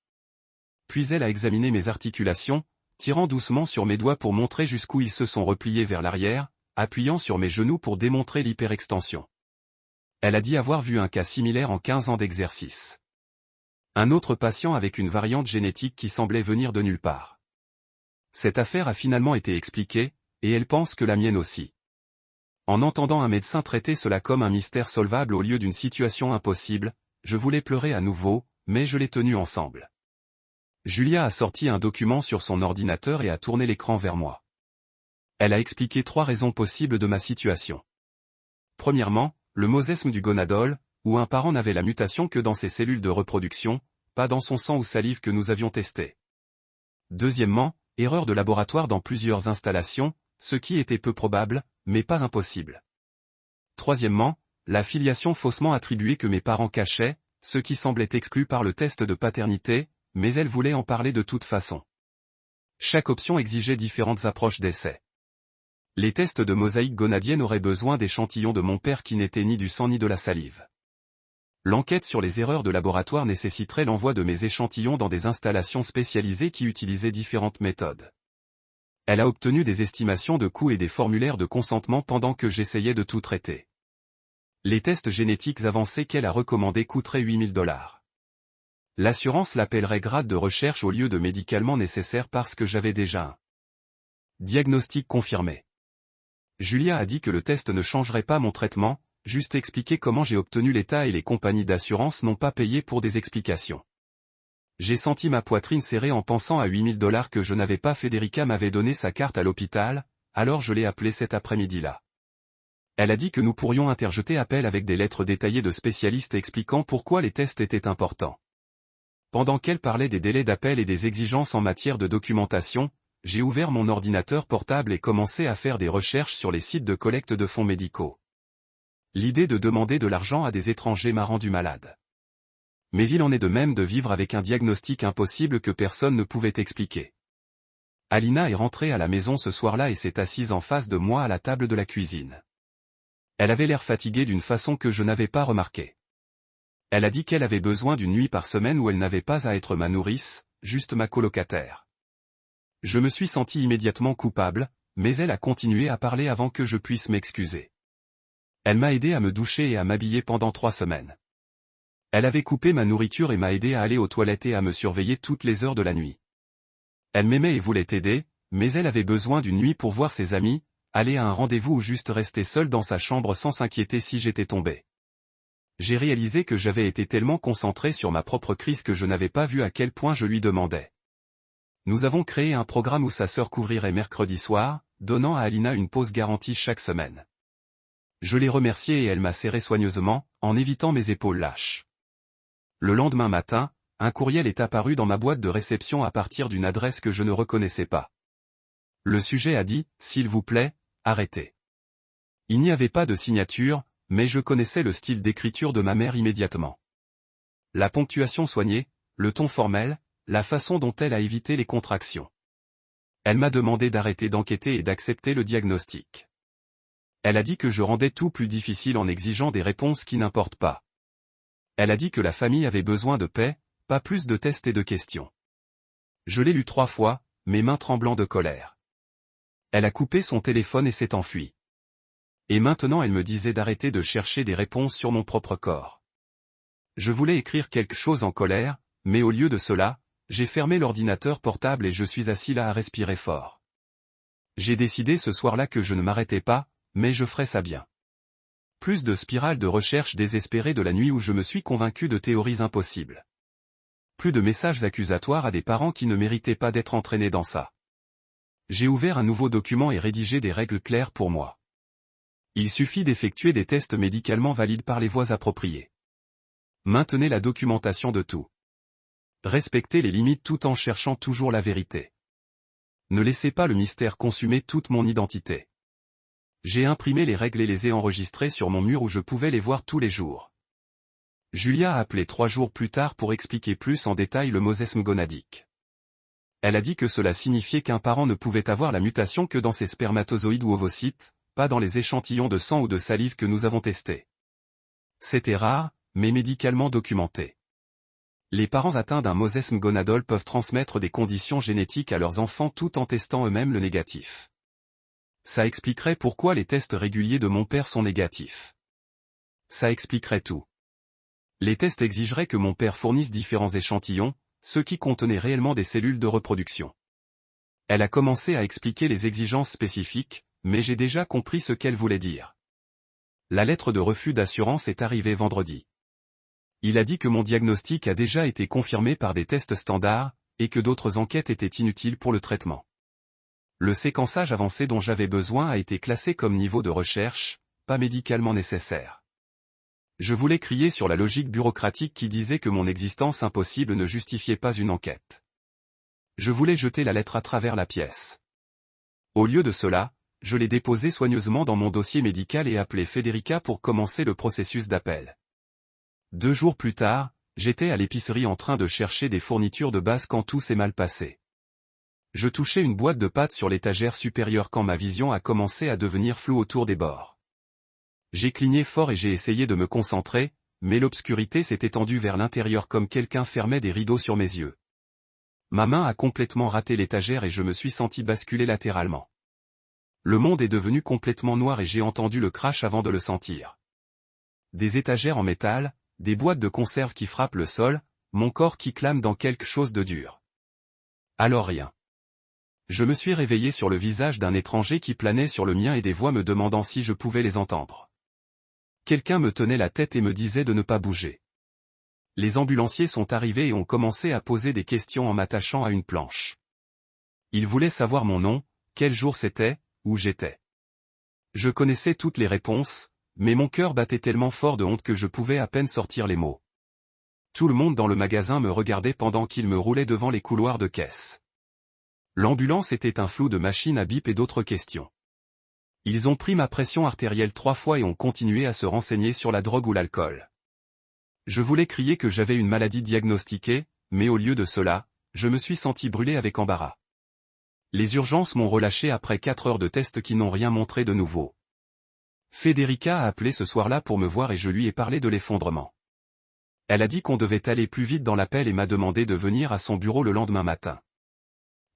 Puis elle a examiné mes articulations, tirant doucement sur mes doigts pour montrer jusqu'où ils se sont repliés vers l'arrière, appuyant sur mes genoux pour démontrer l'hyperextension. Elle a dit avoir vu un cas similaire en 15 ans d'exercice. Un autre patient avec une variante génétique qui semblait venir de nulle part. Cette affaire a finalement été expliquée, et elle pense que la mienne aussi. En entendant un médecin traiter cela comme un mystère solvable au lieu d'une situation impossible, je voulais pleurer à nouveau, mais je l'ai tenu ensemble. Julia a sorti un document sur son ordinateur et a tourné l'écran vers moi. Elle a expliqué 3 raisons possibles de ma situation. Premièrement, le mosesme du gonadol, où un parent n'avait la mutation que dans ses cellules de reproduction, pas dans son sang ou salive que nous avions testé. Deuxièmement, erreur de laboratoire dans plusieurs installations, ce qui était peu probable, mais pas impossible. Troisièmement, la filiation faussement attribuée que mes parents cachaient, ce qui semblait exclu par le test de paternité, mais elle voulait en parler de toute façon. Chaque option exigeait différentes approches d'essai. Les tests de mosaïque gonadienne auraient besoin d'échantillons de mon père qui n'étaient ni du sang ni de la salive. L'enquête sur les erreurs de laboratoire nécessiterait l'envoi de mes échantillons dans des installations spécialisées qui utilisaient différentes méthodes. Elle a obtenu des estimations de coûts et des formulaires de consentement pendant que j'essayais de tout traiter. Les tests génétiques avancés qu'elle a recommandés coûteraient $8 000. L'assurance l'appellerait grade de recherche au lieu de médicalement nécessaire parce que j'avais déjà un diagnostic confirmé. Julia a dit que le test ne changerait pas mon traitement, juste expliquer comment j'ai obtenu l'état et les compagnies d'assurance n'ont pas payé pour des explications. J'ai senti ma poitrine serrée en pensant à $8 000 que je n'avais pas. Federica m'avait donné sa carte à l'hôpital, alors je l'ai appelée cet après-midi-là. Elle a dit que nous pourrions interjeter appel avec des lettres détaillées de spécialistes expliquant pourquoi les tests étaient importants. Pendant qu'elle parlait des délais d'appel et des exigences en matière de documentation, j'ai ouvert mon ordinateur portable et commencé à faire des recherches sur les sites de collecte de fonds médicaux. L'idée de demander de l'argent à des étrangers m'a rendu malade. Mais il en est de même de vivre avec un diagnostic impossible que personne ne pouvait expliquer. Alina est rentrée à la maison ce soir-là et s'est assise en face de moi à la table de la cuisine. Elle avait l'air fatiguée d'une façon que je n'avais pas remarquée. Elle a dit qu'elle avait besoin d'une nuit par semaine où elle n'avait pas à être ma nourrice, juste ma colocataire. Je me suis senti immédiatement coupable, mais elle a continué à parler avant que je puisse m'excuser. Elle m'a aidé à me doucher et à m'habiller pendant 3 semaines. Elle avait coupé ma nourriture et m'a aidé à aller aux toilettes et à me surveiller toutes les heures de la nuit. Elle m'aimait et voulait aider, mais elle avait besoin d'une nuit pour voir ses amis, aller à un rendez-vous ou juste rester seule dans sa chambre sans s'inquiéter si j'étais tombé. J'ai réalisé que j'avais été tellement concentré sur ma propre crise que je n'avais pas vu à quel point je lui demandais. Nous avons créé un programme où sa sœur couvrirait mercredi soir, donnant à Alina une pause garantie chaque semaine. Je l'ai remerciée et elle m'a serré soigneusement, en évitant mes épaules lâches. Le lendemain matin, un courriel est apparu dans ma boîte de réception à partir d'une adresse que je ne reconnaissais pas. Le sujet a dit, s'il vous plaît, arrêtez. Il n'y avait pas de signature, mais je connaissais le style d'écriture de ma mère immédiatement. La ponctuation soignée, le ton formel, la façon dont elle a évité les contractions. Elle m'a demandé d'arrêter d'enquêter et d'accepter le diagnostic. Elle a dit que je rendais tout plus difficile en exigeant des réponses qui n'importent pas. Elle a dit que la famille avait besoin de paix, pas plus de tests et de questions. Je l'ai lu 3 fois, mes mains tremblant de colère. Elle a coupé son téléphone et s'est enfuie. Et maintenant elle me disait d'arrêter de chercher des réponses sur mon propre corps. Je voulais écrire quelque chose en colère, mais au lieu de cela, j'ai fermé l'ordinateur portable et je suis assis là à respirer fort. J'ai décidé ce soir-là que je ne m'arrêtais pas, mais je ferais ça bien. Plus de spirales de recherche désespérées de la nuit où je me suis convaincu de théories impossibles. Plus de messages accusatoires à des parents qui ne méritaient pas d'être entraînés dans ça. J'ai ouvert un nouveau document et rédigé des règles claires pour moi. Il suffit d'effectuer des tests médicalement valides par les voies appropriées. Maintenez la documentation de tout. Respectez les limites tout en cherchant toujours la vérité. Ne laissez pas le mystère consumer toute mon identité. J'ai imprimé les règles et les ai enregistrées sur mon mur où je pouvais les voir tous les jours. Julia a appelé 3 jours plus tard pour expliquer plus en détail le mosesme gonadique. Elle a dit que cela signifiait qu'un parent ne pouvait avoir la mutation que dans ses spermatozoïdes ou ovocytes, pas dans les échantillons de sang ou de salive que nous avons testés. C'était rare, mais médicalement documenté. Les parents atteints d'un mosesme gonadal peuvent transmettre des conditions génétiques à leurs enfants tout en testant eux-mêmes le négatif. Ça expliquerait pourquoi les tests réguliers de mon père sont négatifs. Ça expliquerait tout. Les tests exigeraient que mon père fournisse différents échantillons, ceux qui contenaient réellement des cellules de reproduction. Elle a commencé à expliquer les exigences spécifiques, mais j'ai déjà compris ce qu'elle voulait dire. La lettre de refus d'assurance est arrivée vendredi. Il a dit que mon diagnostic a déjà été confirmé par des tests standards, et que d'autres enquêtes étaient inutiles pour le traitement. Le séquençage avancé dont j'avais besoin a été classé comme niveau de recherche, pas médicalement nécessaire. Je voulais crier sur la logique bureaucratique qui disait que mon existence impossible ne justifiait pas une enquête. Je voulais jeter la lettre à travers la pièce. Au lieu de cela, je l'ai déposée soigneusement dans mon dossier médical et appelé Federica pour commencer le processus d'appel. 2 jours plus tard, j'étais à l'épicerie en train de chercher des fournitures de base quand tout s'est mal passé. Je touchais une boîte de pâtes sur l'étagère supérieure quand ma vision a commencé à devenir floue autour des bords. J'ai cligné fort et j'ai essayé de me concentrer, mais l'obscurité s'est étendue vers l'intérieur comme quelqu'un fermait des rideaux sur mes yeux. Ma main a complètement raté l'étagère et je me suis senti basculer latéralement. Le monde est devenu complètement noir et j'ai entendu le crash avant de le sentir. Des étagères en métal, des boîtes de conserve qui frappent le sol, mon corps qui clame dans quelque chose de dur. Alors rien. Je me suis réveillé sur le visage d'un étranger qui planait sur le mien et des voix me demandant si je pouvais les entendre. Quelqu'un me tenait la tête et me disait de ne pas bouger. Les ambulanciers sont arrivés et ont commencé à poser des questions en m'attachant à une planche. Ils voulaient savoir mon nom, quel jour c'était, où j'étais. Je connaissais toutes les réponses, mais mon cœur battait tellement fort de honte que je pouvais à peine sortir les mots. Tout le monde dans le magasin me regardait pendant qu'ils me roulaient devant les couloirs de caisse. L'ambulance était un flou de machines à bip et d'autres questions. Ils ont pris ma pression artérielle 3 fois et ont continué à se renseigner sur la drogue ou l'alcool. Je voulais crier que j'avais une maladie diagnostiquée, mais au lieu de cela, je me suis senti brûler avec embarras. Les urgences m'ont relâché après 4 heures de tests qui n'ont rien montré de nouveau. Federica a appelé ce soir-là pour me voir et je lui ai parlé de l'effondrement. Elle a dit qu'on devait aller plus vite dans l'appel et m'a demandé de venir à son bureau le lendemain matin.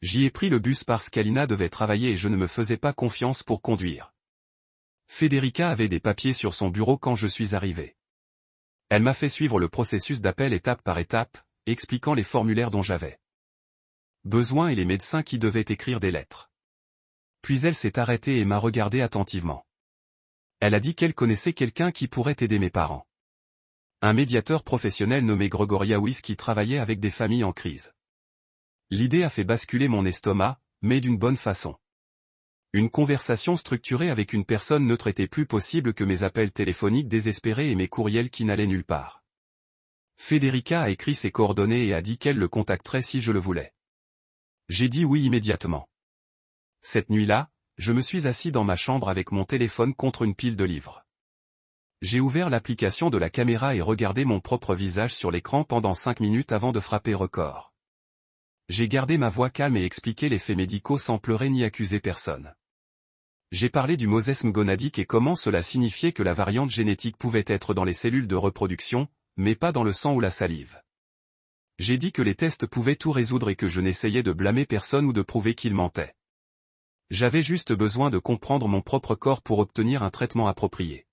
J'y ai pris le bus parce qu'Alina devait travailler et je ne me faisais pas confiance pour conduire. Federica avait des papiers sur son bureau quand je suis arrivé. Elle m'a fait suivre le processus d'appel étape par étape, expliquant les formulaires dont j'avais besoin et les médecins qui devaient écrire des lettres. Puis elle s'est arrêtée et m'a regardé attentivement. Elle a dit qu'elle connaissait quelqu'un qui pourrait aider mes parents. Un médiateur professionnel nommé Gregoriaouis qui travaillait avec des familles en crise. L'idée a fait basculer mon estomac, mais d'une bonne façon. Une conversation structurée avec une personne neutre était plus possible que mes appels téléphoniques désespérés et mes courriels qui n'allaient nulle part. Federica a écrit ses coordonnées et a dit qu'elle le contacterait si je le voulais. J'ai dit oui immédiatement. Cette nuit-là, je me suis assis dans ma chambre avec mon téléphone contre une pile de livres. J'ai ouvert l'application de la caméra et regardé mon propre visage sur l'écran pendant 5 minutes avant de frapper record. J'ai gardé ma voix calme et expliqué les faits médicaux sans pleurer ni accuser personne. J'ai parlé du mosesme gonadique et comment cela signifiait que la variante génétique pouvait être dans les cellules de reproduction, mais pas dans le sang ou la salive. J'ai dit que les tests pouvaient tout résoudre et que je n'essayais de blâmer personne ou de prouver qu'il mentait. J'avais juste besoin de comprendre mon propre corps pour obtenir un traitement approprié.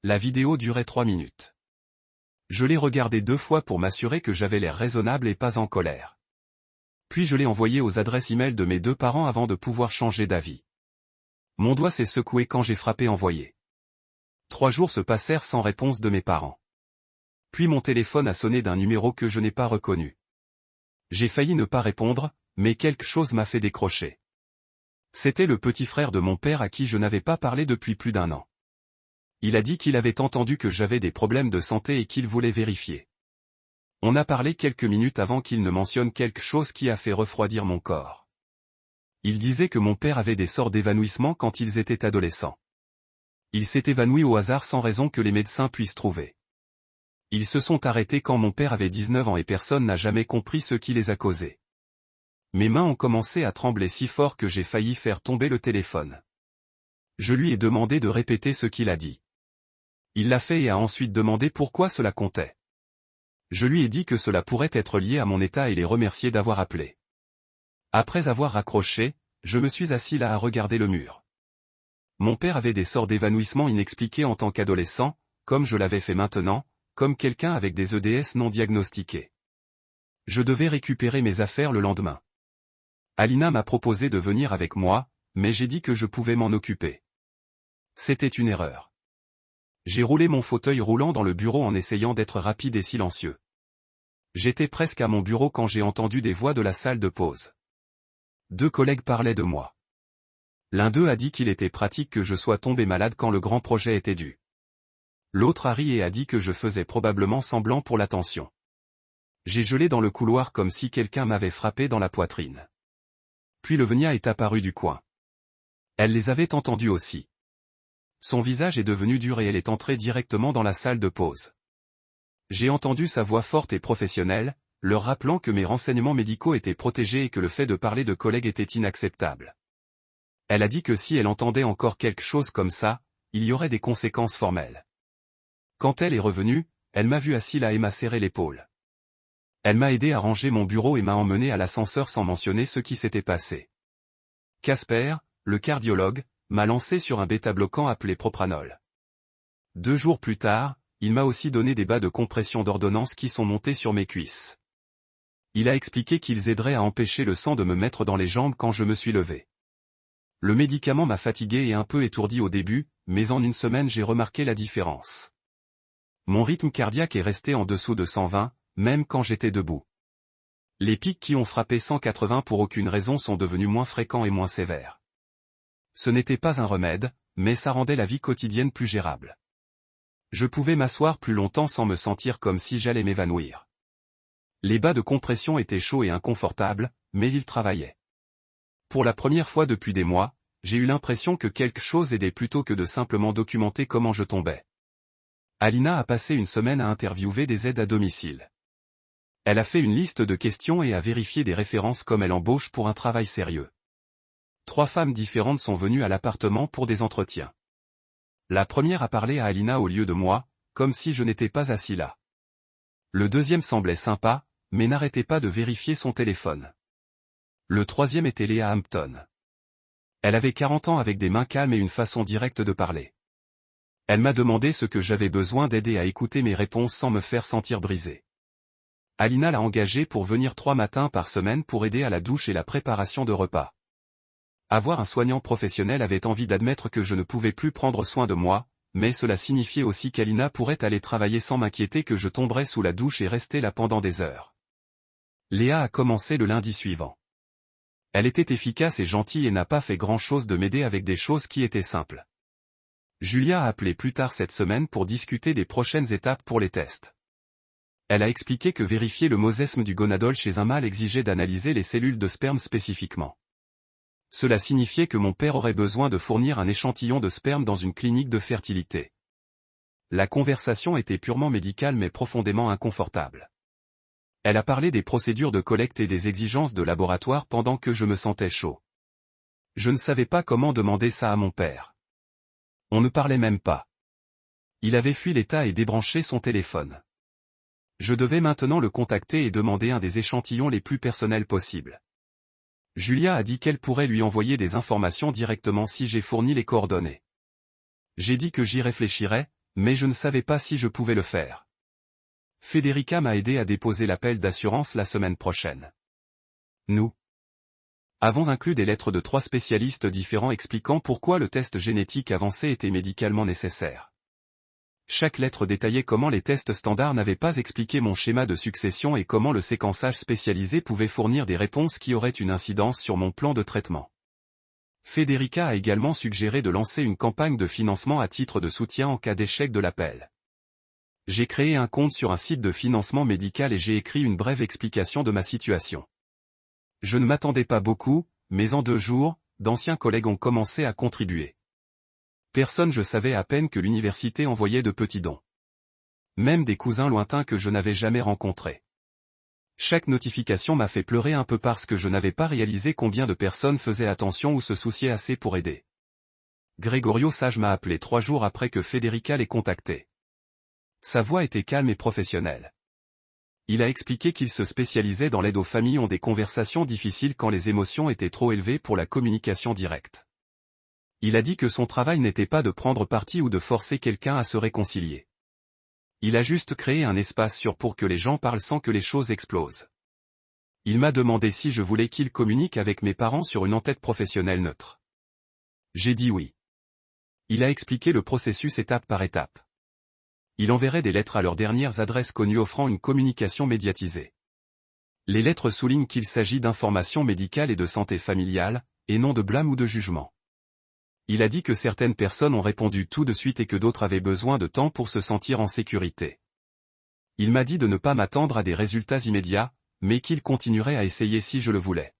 La vidéo durait 3 minutes. Je l'ai regardée 2 fois pour m'assurer que j'avais l'air raisonnable et pas en colère. Puis je l'ai envoyée aux adresses e-mail de mes 2 parents avant de pouvoir changer d'avis. Mon doigt s'est secoué quand j'ai frappé envoyer. 3 jours se passèrent sans réponse de mes parents. Puis mon téléphone a sonné d'un numéro que je n'ai pas reconnu. J'ai failli ne pas répondre, mais quelque chose m'a fait décrocher. C'était le petit frère de mon père à qui je n'avais pas parlé depuis plus d'1 an. Il a dit qu'il avait entendu que j'avais des problèmes de santé et qu'il voulait vérifier. On a parlé quelques minutes avant qu'il ne mentionne quelque chose qui a fait refroidir mon corps. Il disait que mon père avait des sortes d'évanouissement quand ils étaient adolescents. Il s'est évanoui au hasard sans raison que les médecins puissent trouver. Ils se sont arrêtés quand mon père avait 19 ans et personne n'a jamais compris ce qui les a causés. Mes mains ont commencé à trembler si fort que j'ai failli faire tomber le téléphone. Je lui ai demandé de répéter ce qu'il a dit. Il l'a fait et a ensuite demandé pourquoi cela comptait. Je lui ai dit que cela pourrait être lié à mon état et les remercier d'avoir appelé. Après avoir raccroché, je me suis assis là à regarder le mur. Mon père avait des sorts d'évanouissement inexpliqués en tant qu'adolescent, comme je l'avais fait maintenant, comme quelqu'un avec des EDS non diagnostiqués. Je devais récupérer mes affaires le lendemain. Alina m'a proposé de venir avec moi, mais j'ai dit que je pouvais m'en occuper. C'était une erreur. J'ai roulé mon fauteuil roulant dans le bureau en essayant d'être rapide et silencieux. J'étais presque à mon bureau quand j'ai entendu des voix de la salle de pause. 2 collègues parlaient de moi. L'un d'eux a dit qu'il était pratique que je sois tombé malade quand le grand projet était dû. L'autre a ri et a dit que je faisais probablement semblant pour l'attention. J'ai gelé dans le couloir comme si quelqu'un m'avait frappé dans la poitrine. Puis Levenia est apparue du coin. Elle les avait entendus aussi. Son visage est devenu dur et elle est entrée directement dans la salle de pause. J'ai entendu sa voix forte et professionnelle, leur rappelant que mes renseignements médicaux étaient protégés et que le fait de parler de collègues était inacceptable. Elle a dit que si elle entendait encore quelque chose comme ça, il y aurait des conséquences formelles. Quand elle est revenue, elle m'a vu assis là et m'a serré l'épaule. Elle m'a aidé à ranger mon bureau et m'a emmené à l'ascenseur sans mentionner ce qui s'était passé. Casper, le cardiologue, m'a lancé sur un bêta-bloquant appelé Propranolol. 2 jours plus tard, il m'a aussi donné des bas de compression d'ordonnance qui sont montés sur mes cuisses. Il a expliqué qu'ils aideraient à empêcher le sang de me mettre dans les jambes quand je me suis levé. Le médicament m'a fatigué et un peu étourdi au début, mais en une semaine j'ai remarqué la différence. Mon rythme cardiaque est resté en dessous de 120, même quand j'étais debout. Les pics qui ont frappé 180 pour aucune raison sont devenus moins fréquents et moins sévères. Ce n'était pas un remède, mais ça rendait la vie quotidienne plus gérable. Je pouvais m'asseoir plus longtemps sans me sentir comme si j'allais m'évanouir. Les bas de compression étaient chauds et inconfortables, mais ils travaillaient. Pour la première fois depuis des mois, j'ai eu l'impression que quelque chose aidait plutôt que de simplement documenter comment je tombais. Alina a passé une semaine à interviewer des aides à domicile. Elle a fait une liste de questions et a vérifié des références comme elle embauche pour un travail sérieux. 3 femmes différentes sont venues à l'appartement pour des entretiens. La première a parlé à Alina au lieu de moi, comme si je n'étais pas assis là. Le deuxième semblait sympa, mais n'arrêtait pas de vérifier son téléphone. Le troisième était Léa Hampton. Elle avait 40 ans avec des mains calmes et une façon directe de parler. Elle m'a demandé ce que j'avais besoin d'aider à écouter mes réponses sans me faire sentir brisé. Alina l'a engagée pour venir 3 matins par semaine pour aider à la douche et la préparation de repas. Avoir un soignant professionnel avait envie d'admettre que je ne pouvais plus prendre soin de moi, mais cela signifiait aussi qu'Alina pourrait aller travailler sans m'inquiéter que je tomberais sous la douche et rester là pendant des heures. Léa a commencé le lundi suivant. Elle était efficace et gentille et n'a pas fait grand-chose de m'aider avec des choses qui étaient simples. Julia a appelé plus tard cette semaine pour discuter des prochaines étapes pour les tests. Elle a expliqué que vérifier le mosesme du gonadol chez un mâle exigeait d'analyser les cellules de sperme spécifiquement. Cela signifiait que mon père aurait besoin de fournir un échantillon de sperme dans une clinique de fertilité. La conversation était purement médicale mais profondément inconfortable. Elle a parlé des procédures de collecte et des exigences de laboratoire pendant que je me sentais chaud. Je ne savais pas comment demander ça à mon père. On ne parlait même pas. Il avait fui l'état et débranché son téléphone. Je devais maintenant le contacter et demander un des échantillons les plus personnels possibles. Julia a dit qu'elle pourrait lui envoyer des informations directement si j'ai fourni les coordonnées. J'ai dit que j'y réfléchirais, mais je ne savais pas si je pouvais le faire. Federica m'a aidé à déposer l'appel d'assurance la semaine prochaine. Nous avons inclus des lettres de 3 spécialistes différents expliquant pourquoi le test génétique avancé était médicalement nécessaire. Chaque lettre détaillait comment les tests standards n'avaient pas expliqué mon schéma de succession et comment le séquençage spécialisé pouvait fournir des réponses qui auraient une incidence sur mon plan de traitement. Federica a également suggéré de lancer une campagne de financement à titre de soutien en cas d'échec de l'appel. J'ai créé un compte sur un site de financement médical et j'ai écrit une brève explication de ma situation. Je ne m'attendais pas beaucoup, mais en 2 jours, d'anciens collègues ont commencé à contribuer. Je savais à peine que l'université envoyait de petits dons. Même des cousins lointains que je n'avais jamais rencontrés. Chaque notification m'a fait pleurer un peu parce que je n'avais pas réalisé combien de personnes faisaient attention ou se souciaient assez pour aider. Gregorio Sage m'a appelé 3 jours après que Federica l'ait contacté. Sa voix était calme et professionnelle. Il a expliqué qu'il se spécialisait dans l'aide aux familles ont des conversations difficiles quand les émotions étaient trop élevées pour la communication directe. Il a dit que son travail n'était pas de prendre parti ou de forcer quelqu'un à se réconcilier. Il a juste créé un espace sûr pour que les gens parlent sans que les choses explosent. Il m'a demandé si je voulais qu'il communique avec mes parents sur une entête professionnelle neutre. J'ai dit oui. Il a expliqué le processus étape par étape. Il enverrait des lettres à leurs dernières adresses connues offrant une communication médiatisée. Les lettres soulignent qu'il s'agit d'informations médicales et de santé familiale, et non de blâme ou de jugement. Il a dit que certaines personnes ont répondu tout de suite et que d'autres avaient besoin de temps pour se sentir en sécurité. Il m'a dit de ne pas m'attendre à des résultats immédiats, mais qu'il continuerait à essayer si je le voulais.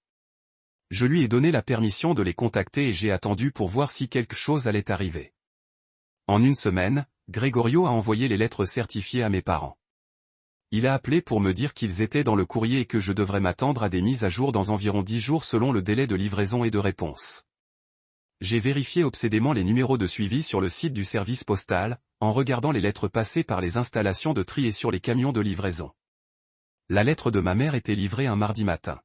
Je lui ai donné la permission de les contacter et j'ai attendu pour voir si quelque chose allait arriver. En une semaine, Gregorio a envoyé les lettres certifiées à mes parents. Il a appelé pour me dire qu'ils étaient dans le courrier et que je devrais m'attendre à des mises à jour dans environ 10 jours selon le délai de livraison et de réponse. J'ai vérifié obsédément les numéros de suivi sur le site du service postal, en regardant les lettres passées par les installations de tri et sur les camions de livraison. La lettre de ma mère était livrée un mardi matin.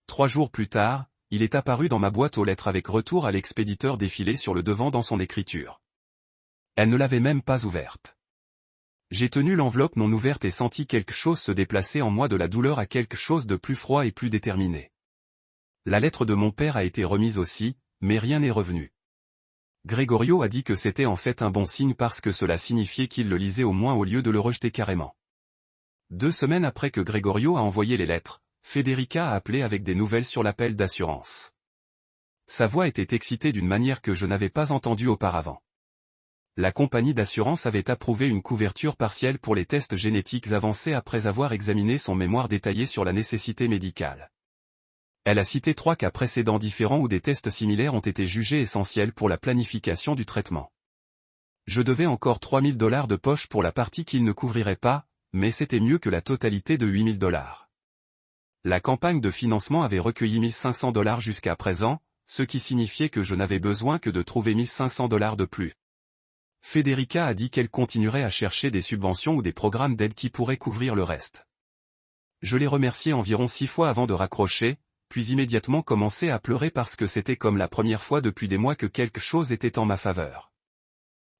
3 jours plus tard, il est apparu dans ma boîte aux lettres avec retour à l'expéditeur défilé sur le devant dans son écriture. Elle ne l'avait même pas ouverte. J'ai tenu l'enveloppe non ouverte et senti quelque chose se déplacer en moi de la douleur à quelque chose de plus froid et plus déterminé. La lettre de mon père a été remise aussi, mais rien n'est revenu. Gregorio a dit que c'était en fait un bon signe parce que cela signifiait qu'il le lisait au moins au lieu de le rejeter carrément. 2 semaines après que Gregorio a envoyé les lettres, Federica a appelé avec des nouvelles sur l'appel d'assurance. Sa voix était excitée d'une manière que je n'avais pas entendue auparavant. La compagnie d'assurance avait approuvé une couverture partielle pour les tests génétiques avancés après avoir examiné son mémoire détaillé sur la nécessité médicale. Elle a cité 3 cas précédents différents où des tests similaires ont été jugés essentiels pour la planification du traitement. Je devais encore $3 000 de poche pour la partie qu'il ne couvrirait pas, mais c'était mieux que la totalité de $8 000. La campagne de financement avait recueilli $1 500 jusqu'à présent, ce qui signifiait que je n'avais besoin que de trouver $1 500 de plus. Federica a dit qu'elle continuerait à chercher des subventions ou des programmes d'aide qui pourraient couvrir le reste. Je l'ai remercié environ 6 fois avant de raccrocher, puis immédiatement commencé à pleurer parce que c'était comme la première fois depuis des mois que quelque chose était en ma faveur.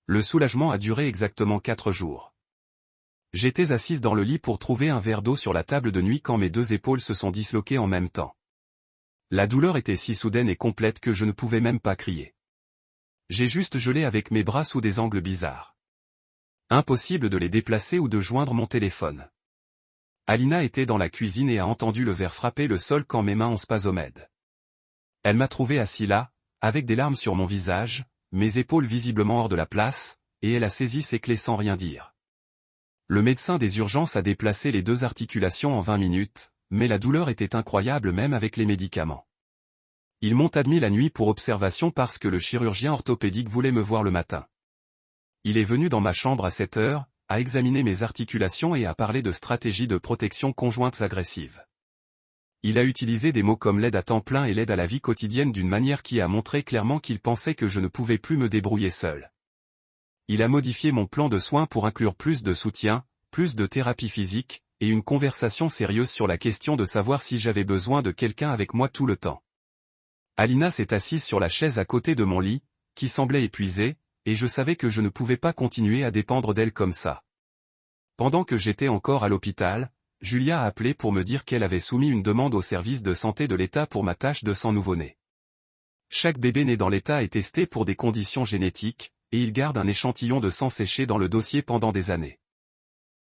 Le soulagement a duré exactement 4 jours. J'étais assise dans le lit pour trouver un verre d'eau sur la table de nuit quand mes 2 épaules se sont disloquées en même temps. La douleur était si soudaine et complète que je ne pouvais même pas crier. J'ai juste gelé avec mes bras sous des angles bizarres. Impossible de les déplacer ou de joindre mon téléphone. Alina était dans la cuisine et a entendu le verre frapper le sol quand mes mains ont spasomède. Elle m'a trouvé assis là, avec des larmes sur mon visage, mes épaules visiblement hors de la place, et elle a saisi ses clés sans rien dire. Le médecin des urgences a déplacé les 2 articulations en 20 minutes, mais la douleur était incroyable même avec les médicaments. Ils m'ont admis la nuit pour observation parce que le chirurgien orthopédique voulait me voir le matin. Il est venu dans ma chambre à 7 heures, a examiné mes articulations et a parlé de stratégies de protection conjointes agressives. Il a utilisé des mots comme l'aide à temps plein et l'aide à la vie quotidienne d'une manière qui a montré clairement qu'il pensait que je ne pouvais plus me débrouiller seul. Il a modifié mon plan de soins pour inclure plus de soutien, plus de thérapie physique, et une conversation sérieuse sur la question de savoir si j'avais besoin de quelqu'un avec moi tout le temps. Alina s'est assise sur la chaise à côté de mon lit, qui semblait épuisée, et je savais que je ne pouvais pas continuer à dépendre d'elle comme ça. Pendant que j'étais encore à l'hôpital, Julia a appelé pour me dire qu'elle avait soumis une demande au service de santé de l'État pour ma tâche de sang nouveau-né. Chaque bébé né dans l'État est testé pour des conditions génétiques, et ils gardent un échantillon de sang séché dans le dossier pendant des années.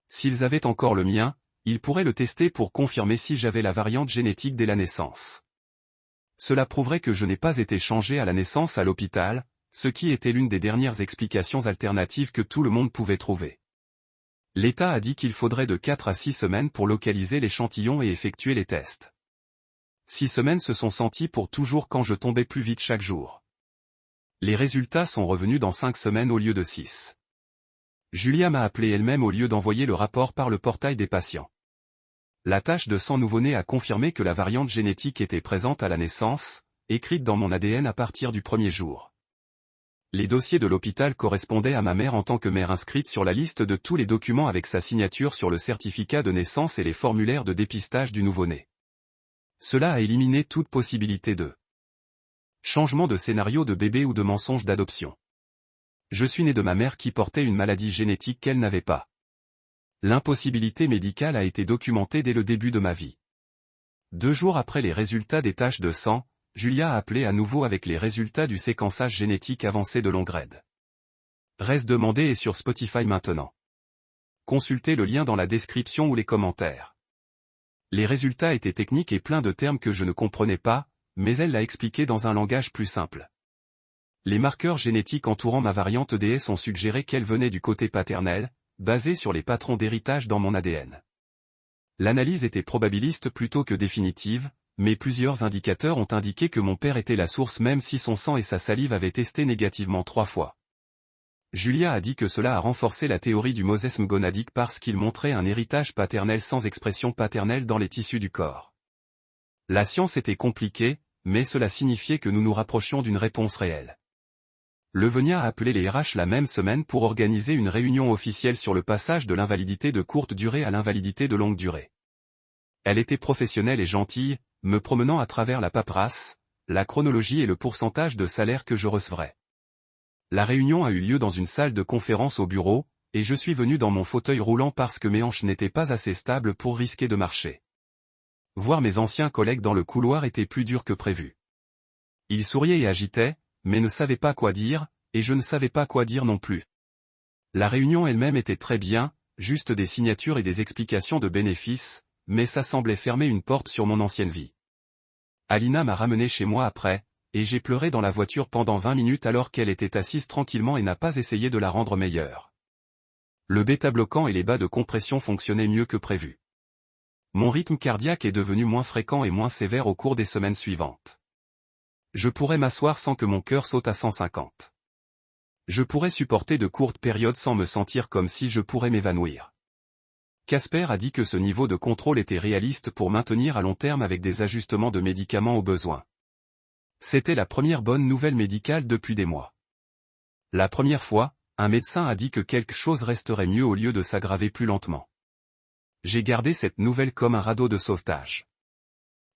S'ils avaient encore le mien, ils pourraient le tester pour confirmer si j'avais la variante génétique dès la naissance. Cela prouverait que je n'ai pas été changé à la naissance à l'hôpital, ce qui était l'une des dernières explications alternatives que tout le monde pouvait trouver. L'État a dit qu'il faudrait de 4 à 6 semaines pour localiser l'échantillon et effectuer les tests. 6 semaines se sont senties pour toujours quand je tombais plus vite chaque jour. Les résultats sont revenus dans 5 semaines au lieu de 6. Julia m'a appelé elle-même au lieu d'envoyer le rapport par le portail des patients. La tache de sang nouveau-né a confirmé que la variante génétique était présente à la naissance, écrite dans mon ADN à partir du premier jour. Les dossiers de l'hôpital correspondaient à ma mère en tant que mère inscrite sur la liste de tous les documents avec sa signature sur le certificat de naissance et les formulaires de dépistage du nouveau-né. Cela a éliminé toute possibilité de changement de scénario de bébé ou de mensonge d'adoption. Je suis né de ma mère qui portait une maladie génétique qu'elle n'avait pas. L'impossibilité médicale a été documentée dès le début de ma vie. 2 jours après les résultats des taches de sang, Julia a appelé à nouveau avec les résultats du séquençage génétique avancé de longue raid. Reste demandé et sur Spotify maintenant. Consultez le lien dans la description ou les commentaires. Les résultats étaient techniques et pleins de termes que je ne comprenais pas, mais elle l'a expliqué dans un langage plus simple. Les marqueurs génétiques entourant ma variante DS ont suggéré qu'elle venait du côté paternel, basé sur les patrons d'héritage dans mon ADN. L'analyse était probabiliste plutôt que définitive, mais plusieurs indicateurs ont indiqué que mon père était la source même si son sang et sa salive avaient testé négativement 3 fois. Julia a dit que cela a renforcé la théorie du mosaicisme gonadique parce qu'il montrait un héritage paternel sans expression paternelle dans les tissus du corps. La science était compliquée, mais cela signifiait que nous nous rapprochions d'une réponse réelle. Le Venia a appelé les RH la même semaine pour organiser une réunion officielle sur le passage de l'invalidité de courte durée à l'invalidité de longue durée. Elle était professionnelle et gentille, me promenant à travers la paperasse, la chronologie et le pourcentage de salaire que je recevrais. La réunion a eu lieu dans une salle de conférence au bureau, et je suis venu dans mon fauteuil roulant parce que mes hanches n'étaient pas assez stables pour risquer de marcher. Voir mes anciens collègues dans le couloir était plus dur que prévu. Ils souriaient et agitaient, mais ne savaient pas quoi dire, et je ne savais pas quoi dire non plus. La réunion elle-même était très bien, juste des signatures et des explications de bénéfices, mais ça semblait fermer une porte sur mon ancienne vie. Alina m'a ramené chez moi après, et j'ai pleuré dans la voiture pendant 20 minutes alors qu'elle était assise tranquillement et n'a pas essayé de la rendre meilleure. Le bêta-bloquant et les bas de compression fonctionnaient mieux que prévu. Mon rythme cardiaque est devenu moins fréquent et moins sévère au cours des semaines suivantes. Je pourrais m'asseoir sans que mon cœur saute à 150. Je pourrais supporter de courtes périodes sans me sentir comme si je pourrais m'évanouir. Casper a dit que ce niveau de contrôle était réaliste pour maintenir à long terme avec des ajustements de médicaments au besoin. C'était la première bonne nouvelle médicale depuis des mois. La première fois, un médecin a dit que quelque chose resterait mieux au lieu de s'aggraver plus lentement. J'ai gardé cette nouvelle comme un radeau de sauvetage.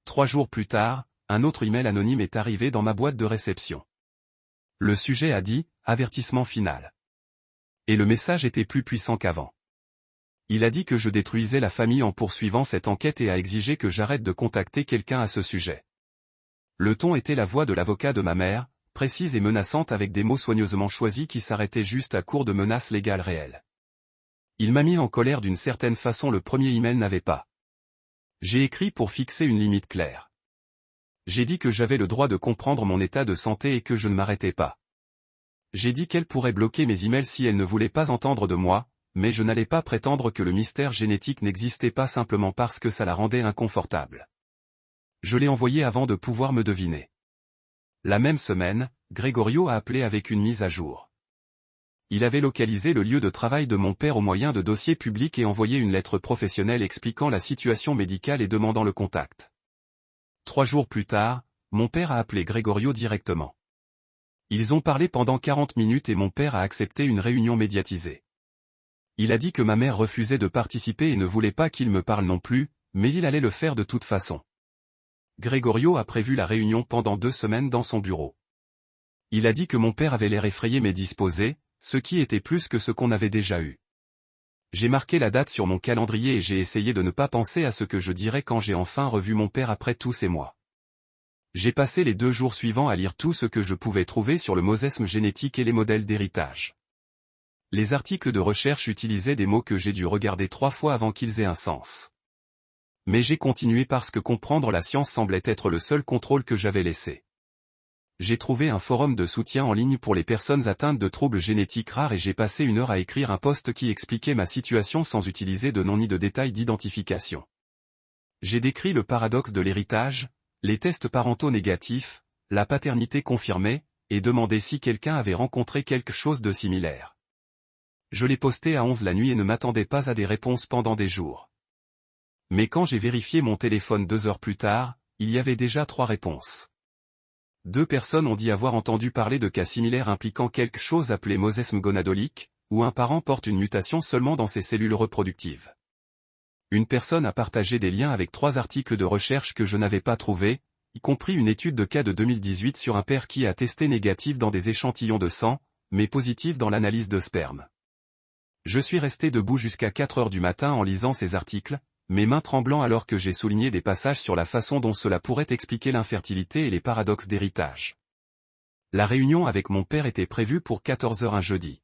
3 jours plus tard, un autre email anonyme est arrivé dans ma boîte de réception. Le sujet a dit « Avertissement final ». Et le message était plus puissant qu'avant. Il a dit que je détruisais la famille en poursuivant cette enquête et a exigé que j'arrête de contacter quelqu'un à ce sujet. Le ton était la voix de l'avocat de ma mère, précise et menaçante avec des mots soigneusement choisis qui s'arrêtaient juste à court de menaces légales réelles. Il m'a mis en colère d'une certaine façon. Le premier email n'avait pas. J'ai écrit pour fixer une limite claire. J'ai dit que j'avais le droit de comprendre mon état de santé et que je ne m'arrêtais pas. J'ai dit qu'elle pourrait bloquer mes emails si elle ne voulait pas entendre de moi, mais je n'allais pas prétendre que le mystère génétique n'existait pas simplement parce que ça la rendait inconfortable. Je l'ai envoyé avant de pouvoir me deviner. La même semaine, Gregorio a appelé avec une mise à jour. Il avait localisé le lieu de travail de mon père au moyen de dossiers publics et envoyé une lettre professionnelle expliquant la situation médicale et demandant le contact. 3 jours plus tard, mon père a appelé Gregorio directement. Ils ont parlé pendant 40 minutes et mon père a accepté une réunion médiatisée. Il a dit que ma mère refusait de participer et ne voulait pas qu'il me parle non plus, mais il allait le faire de toute façon. Gregorio a prévu la réunion pendant 2 semaines dans son bureau. Il a dit que mon père avait l'air effrayé mais disposé, ce qui était plus que ce qu'on avait déjà eu. J'ai marqué la date sur mon calendrier et j'ai essayé de ne pas penser à ce que je dirais quand j'ai enfin revu mon père après tous ces mois. J'ai passé les 2 jours suivants à lire tout ce que je pouvais trouver sur le mosaicisme génétique et les modèles d'héritage. Les articles de recherche utilisaient des mots que j'ai dû regarder 3 fois avant qu'ils aient un sens. Mais j'ai continué parce que comprendre la science semblait être le seul contrôle que j'avais laissé. J'ai trouvé un forum de soutien en ligne pour les personnes atteintes de troubles génétiques rares et j'ai passé 1 heure à écrire un post qui expliquait ma situation sans utiliser de nom ni de détails d'identification. J'ai décrit le paradoxe de l'héritage, les tests parentaux négatifs, la paternité confirmée, et demandé si quelqu'un avait rencontré quelque chose de similaire. Je l'ai posté à 11 la nuit et ne m'attendais pas à des réponses pendant des jours. Mais quand j'ai vérifié mon téléphone 2 heures plus tard, il y avait déjà 3 réponses. 2 personnes ont dit avoir entendu parler de cas similaires impliquant quelque chose appelé mosesme gonadolique, où un parent porte une mutation seulement dans ses cellules reproductives. Une personne a partagé des liens avec 3 articles de recherche que je n'avais pas trouvés, y compris une étude de cas de 2018 sur un père qui a testé négatif dans des échantillons de sang, mais positif dans l'analyse de sperme. Je suis resté debout jusqu'à 4 heures du matin en lisant ces articles, mes mains tremblant alors que j'ai souligné des passages sur la façon dont cela pourrait expliquer l'infertilité et les paradoxes d'héritage. La réunion avec mon père était prévue pour 14 heures un jeudi.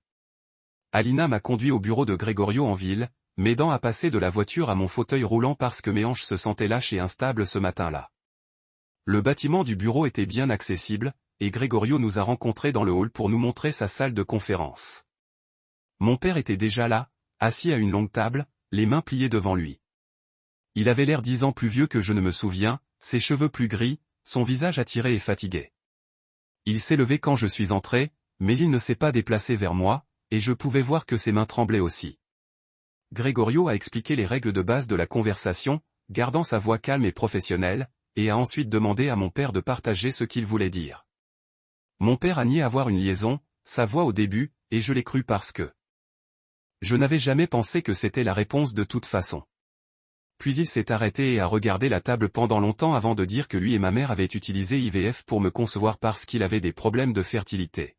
Alina m'a conduit au bureau de Gregorio en ville, m'aidant à passer de la voiture à mon fauteuil roulant parce que mes hanches se sentaient lâches et instables ce matin-là. Le bâtiment du bureau était bien accessible, et Gregorio nous a rencontrés dans le hall pour nous montrer sa salle de conférence. Mon père était déjà là, assis à une longue table, les mains pliées devant lui. Il avait l'air 10 ans plus vieux que je ne me souviens, ses cheveux plus gris, son visage attiré et fatigué. Il s'est levé quand je suis entré, mais il ne s'est pas déplacé vers moi, et je pouvais voir que ses mains tremblaient aussi. Gregorio a expliqué les règles de base de la conversation, gardant sa voix calme et professionnelle, et a ensuite demandé à mon père de partager ce qu'il voulait dire. Mon père a nié avoir une liaison, sa voix au début, et je l'ai cru parce que je n'avais jamais pensé que c'était la réponse de toute façon. Puis il s'est arrêté et a regardé la table pendant longtemps avant de dire que lui et ma mère avaient utilisé IVF pour me concevoir parce qu'il avait des problèmes de fertilité.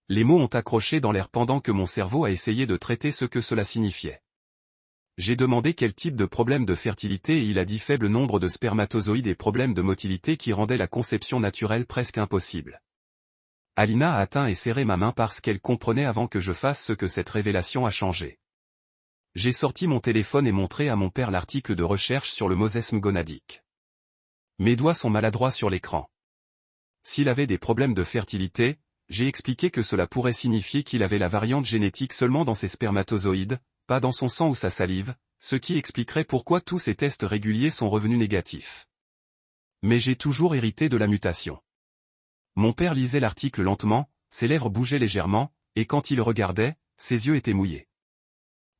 Les mots ont accroché dans l'air pendant que mon cerveau a essayé de traiter ce que cela signifiait. J'ai demandé quel type de problème de fertilité et il a dit faible nombre de spermatozoïdes et problèmes de motilité qui rendaient la conception naturelle presque impossible. Alina a atteint et serré ma main parce qu'elle comprenait avant que je fasse ce que cette révélation a changé. J'ai sorti mon téléphone et montré à mon père l'article de recherche sur le mosesme gonadique. Mes doigts sont maladroits sur l'écran. S'il avait des problèmes de fertilité, j'ai expliqué que cela pourrait signifier qu'il avait la variante génétique seulement dans ses spermatozoïdes, pas dans son sang ou sa salive, ce qui expliquerait pourquoi tous ces tests réguliers sont revenus négatifs. Mais j'ai toujours hérité de la mutation. Mon père lisait l'article lentement, ses lèvres bougeaient légèrement, et quand il regardait, ses yeux étaient mouillés.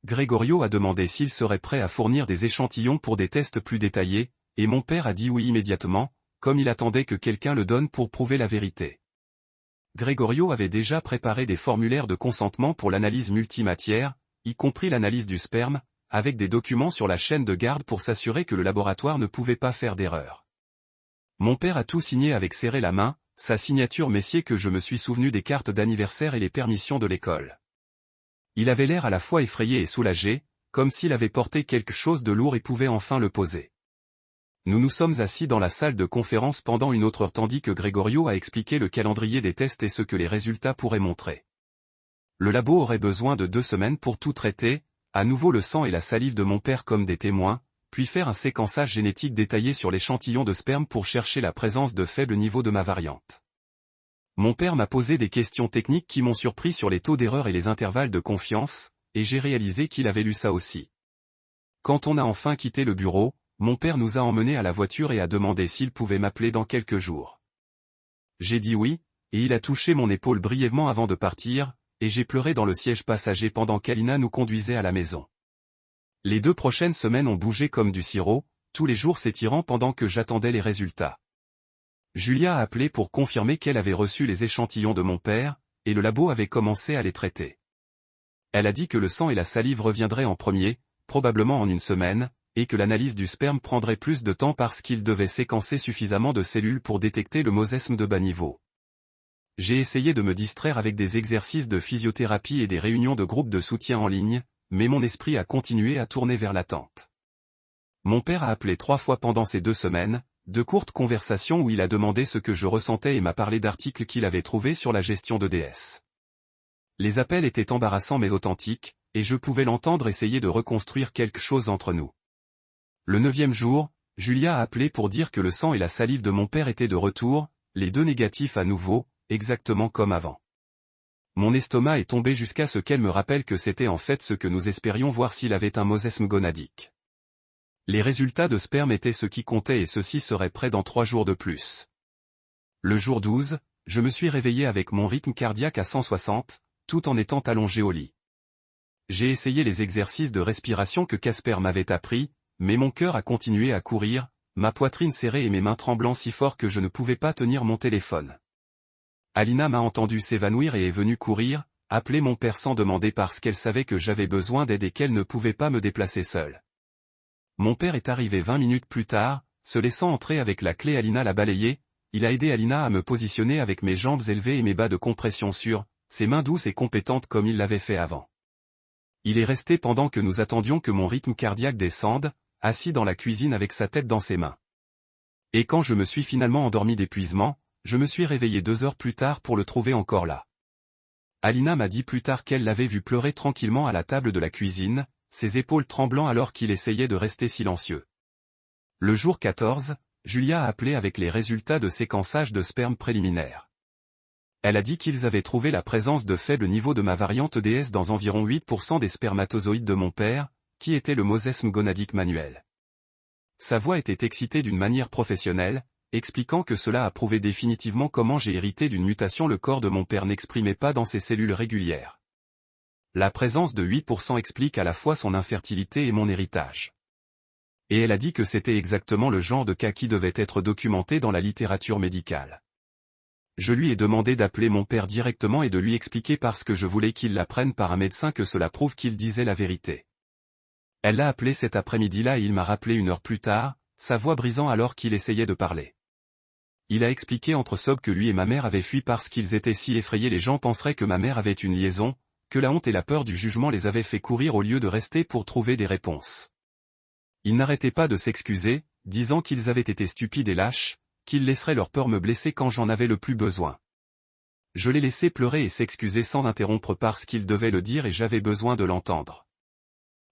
Gregorio a demandé s'il serait prêt à fournir des échantillons pour des tests plus détaillés, et mon père a dit oui immédiatement, comme il attendait que quelqu'un le donne pour prouver la vérité. Gregorio avait déjà préparé des formulaires de consentement pour l'analyse multimatière, y compris l'analyse du sperme, avec des documents sur la chaîne de garde pour s'assurer que le laboratoire ne pouvait pas faire d'erreur. Mon père a tout signé avec serré la main, sa signature messier que je me suis souvenu des cartes d'anniversaire et les permissions de l'école. Il avait l'air à la fois effrayé et soulagé, comme s'il avait porté quelque chose de lourd et pouvait enfin le poser. Nous nous sommes assis dans la salle de conférence pendant une autre heure tandis que Gregorio a expliqué le calendrier des tests et ce que les résultats pourraient montrer. Le labo aurait besoin de 2 semaines pour tout traiter, à nouveau le sang et la salive de mon père comme des témoins, puis faire un séquençage génétique détaillé sur l'échantillon de sperme pour chercher la présence de faibles niveaux de ma variante. Mon père m'a posé des questions techniques qui m'ont surpris sur les taux d'erreur et les intervalles de confiance, et j'ai réalisé qu'il avait lu ça aussi. Quand on a enfin quitté le bureau, mon père nous a emmenés à la voiture et a demandé s'il pouvait m'appeler dans quelques jours. J'ai dit oui, et il a touché mon épaule brièvement avant de partir, et j'ai pleuré dans le siège passager pendant qu'Alina nous conduisait à la maison. Les 2 prochaines semaines ont bougé comme du sirop, tous les jours s'étirant pendant que j'attendais les résultats. Julia a appelé pour confirmer qu'elle avait reçu les échantillons de mon père, et le labo avait commencé à les traiter. Elle a dit que le sang et la salive reviendraient en premier, probablement en 1 semaine, et que l'analyse du sperme prendrait plus de temps parce qu'il devait séquencer suffisamment de cellules pour détecter le mosesme de bas niveau. J'ai essayé de me distraire avec des exercices de physiothérapie et des réunions de groupe de soutien en ligne, mais mon esprit a continué à tourner vers l'attente. Mon père a appelé 3 fois pendant ces 2 semaines, de courtes conversations où il a demandé ce que je ressentais et m'a parlé d'articles qu'il avait trouvés sur la gestion d'EDS. Les appels étaient embarrassants mais authentiques, et je pouvais l'entendre essayer de reconstruire quelque chose entre nous. Le 9e jour, Julia a appelé pour dire que le sang et la salive de mon père étaient de retour, les 2 négatifs à nouveau, exactement comme avant. Mon estomac est tombé jusqu'à ce qu'elle me rappelle que c'était en fait ce que nous espérions voir s'il avait un mosesme gonadique. Les résultats de sperme étaient ce qui comptait et ceux-ci seraient prêts dans 3 jours de plus. Le jour 12, je me suis réveillé avec mon rythme cardiaque à 160, tout en étant allongé au lit. J'ai essayé les exercices de respiration que Casper m'avait appris, mais mon cœur a continué à courir, ma poitrine serrée et mes mains tremblant si fort que je ne pouvais pas tenir mon téléphone. Alina m'a entendu s'évanouir et est venue courir, appeler mon père sans demander parce qu'elle savait que j'avais besoin d'aide et qu'elle ne pouvait pas me déplacer seule. Mon père est arrivé 20 minutes plus tard, se laissant entrer avec la clé. Alina l'a balayé, il a aidé Alina à me positionner avec mes jambes élevées et mes bas de compression sur ses mains douces et compétentes comme il l'avait fait avant. Il est resté pendant que nous attendions que mon rythme cardiaque descende, assis dans la cuisine avec sa tête dans ses mains. Et quand je me suis finalement endormi d'épuisement, je me suis réveillé 2 heures plus tard pour le trouver encore là. Alina m'a dit plus tard qu'elle l'avait vu pleurer tranquillement à la table de la cuisine, ses épaules tremblant alors qu'il essayait de rester silencieux. Le jour 14, Julia a appelé avec les résultats de séquençage de sperme préliminaire. Elle a dit qu'ils avaient trouvé la présence de faibles niveaux de ma variante DS dans environ 8% des spermatozoïdes de mon père, qui était le mosesme gonadique manuel. Sa voix était excitée d'une manière professionnelle, expliquant que cela a prouvé définitivement comment j'ai hérité d'une mutation. Le corps de mon père n'exprimait pas dans ses cellules régulières. La présence de 8% explique à la fois son infertilité et mon héritage. Et elle a dit que c'était exactement le genre de cas qui devait être documenté dans la littérature médicale. Je lui ai demandé d'appeler mon père directement et de lui expliquer parce que je voulais qu'il l'apprenne par un médecin que cela prouve qu'il disait la vérité. Elle l'a appelé cet après-midi-là et il m'a rappelé 1 heure plus tard, sa voix brisant alors qu'il essayait de parler. Il a expliqué entre sobs que lui et ma mère avaient fui parce qu'ils étaient si effrayés. Les gens penseraient que ma mère avait une liaison, que la honte et la peur du jugement les avaient fait courir au lieu de rester pour trouver des réponses. Ils n'arrêtaient pas de s'excuser, disant qu'ils avaient été stupides et lâches, qu'ils laisseraient leur peur me blesser quand j'en avais le plus besoin. Je les laissais pleurer et s'excuser sans interrompre parce qu'ils devaient le dire et j'avais besoin de l'entendre.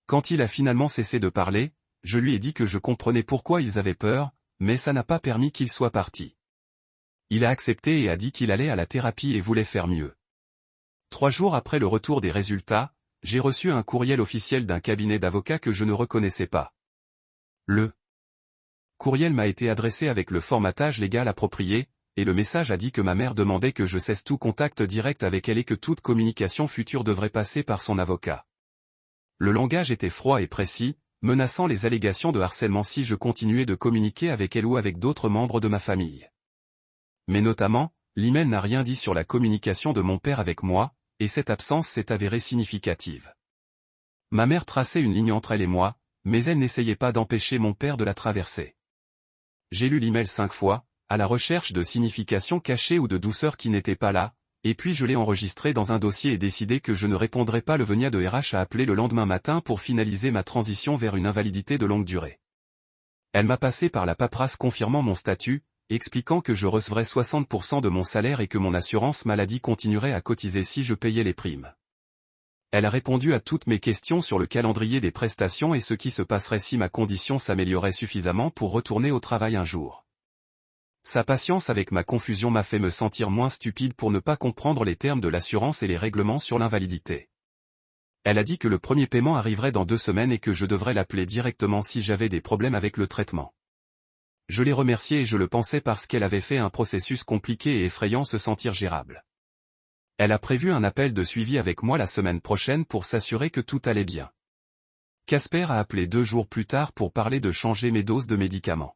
Quand il a finalement cessé de parler, je lui ai dit que je comprenais pourquoi ils avaient peur, mais ça n'a pas permis qu'il soit parti. Il a accepté et a dit qu'il allait à la thérapie et voulait faire mieux. 3 jours après le retour des résultats, j'ai reçu un courriel officiel d'un cabinet d'avocats que je ne reconnaissais pas. Le courriel m'a été adressé avec le formatage légal approprié, et le message a dit que ma mère demandait que je cesse tout contact direct avec elle et que toute communication future devrait passer par son avocat. Le langage était froid et précis, menaçant les allégations de harcèlement si je continuais de communiquer avec elle ou avec d'autres membres de ma famille. Mais notamment, l'email n'a rien dit sur la communication de mon père avec moi, et cette absence s'est avérée significative. Ma mère traçait une ligne entre elle et moi, mais elle n'essayait pas d'empêcher mon père de la traverser. J'ai lu l'email 5 fois, à la recherche de significations cachées ou de douceur qui n'étaient pas là, et puis je l'ai enregistré dans un dossier et décidé que je ne répondrais pas. Le Venia de RH a appelé le lendemain matin pour finaliser ma transition vers une invalidité de longue durée. Elle m'a passé par la paperasse confirmant mon statut, expliquant que je recevrais 60% de mon salaire et que mon assurance maladie continuerait à cotiser si je payais les primes. Elle a répondu à toutes mes questions sur le calendrier des prestations et ce qui se passerait si ma condition s'améliorait suffisamment pour retourner au travail un jour. Sa patience avec ma confusion m'a fait me sentir moins stupide pour ne pas comprendre les termes de l'assurance et les règlements sur l'invalidité. Elle a dit que le premier paiement arriverait dans 2 semaines et que je devrais l'appeler directement si j'avais des problèmes avec le traitement. Je l'ai remerciée et je le pensais parce qu'elle avait fait un processus compliqué et effrayant se sentir gérable. Elle a prévu un appel de suivi avec moi la semaine prochaine pour s'assurer que tout allait bien. Casper a appelé 2 jours plus tard pour parler de changer mes doses de médicaments.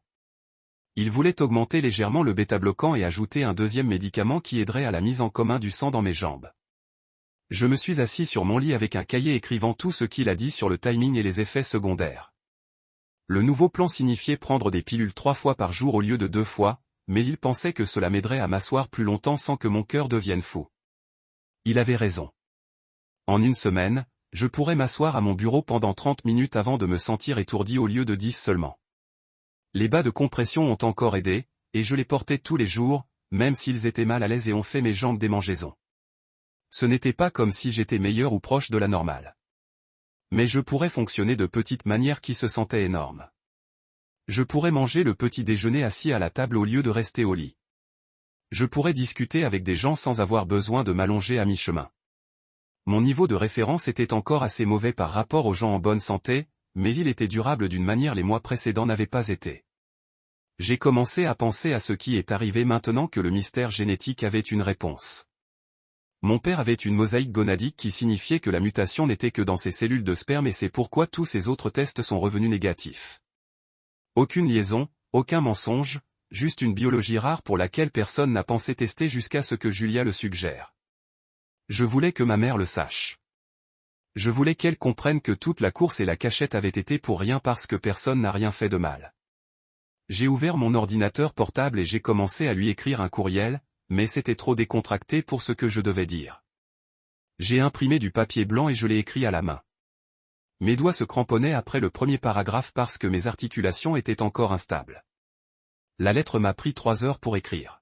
Il voulait augmenter légèrement le bêta-bloquant et ajouter un 2e médicament qui aiderait à la mise en commun du sang dans mes jambes. Je me suis assis sur mon lit avec un cahier écrivant tout ce qu'il a dit sur le timing et les effets secondaires. Le nouveau plan signifiait prendre des pilules 3 fois par jour au lieu de 2 fois, mais il pensait que cela m'aiderait à m'asseoir plus longtemps sans que mon cœur devienne fou. Il avait raison. En 1 semaine, je pourrais m'asseoir à mon bureau pendant 30 minutes avant de me sentir étourdi au lieu de 10 seulement. Les bas de compression ont encore aidé, et je les portais tous les jours, même s'ils étaient mal à l'aise et ont fait mes jambes démangeaisons. Ce n'était pas comme si j'étais meilleur ou proche de la normale. Mais je pourrais fonctionner de petites manières qui se sentaient énormes. Je pourrais manger le petit déjeuner assis à la table au lieu de rester au lit. Je pourrais discuter avec des gens sans avoir besoin de m'allonger à mi-chemin. Mon niveau de référence était encore assez mauvais par rapport aux gens en bonne santé, mais il était durable d'une manière les mois précédents n'avaient pas été. J'ai commencé à penser à ce qui est arrivé maintenant que le mystère génétique avait une réponse. Mon père avait une mosaïque gonadique qui signifiait que la mutation n'était que dans ses cellules de sperme et c'est pourquoi tous ses autres tests sont revenus négatifs. Aucune liaison, aucun mensonge, juste une biologie rare pour laquelle personne n'a pensé tester jusqu'à ce que Julia le suggère. Je voulais que ma mère le sache. Je voulais qu'elle comprenne que toute la course et la cachette avaient été pour rien parce que personne n'a rien fait de mal. J'ai ouvert mon ordinateur portable et j'ai commencé à lui écrire un courriel, mais c'était trop décontracté pour ce que je devais dire. J'ai imprimé du papier blanc et je l'ai écrit à la main. Mes doigts se cramponnaient après le premier paragraphe parce que mes articulations étaient encore instables. La lettre m'a pris 3 heures pour écrire.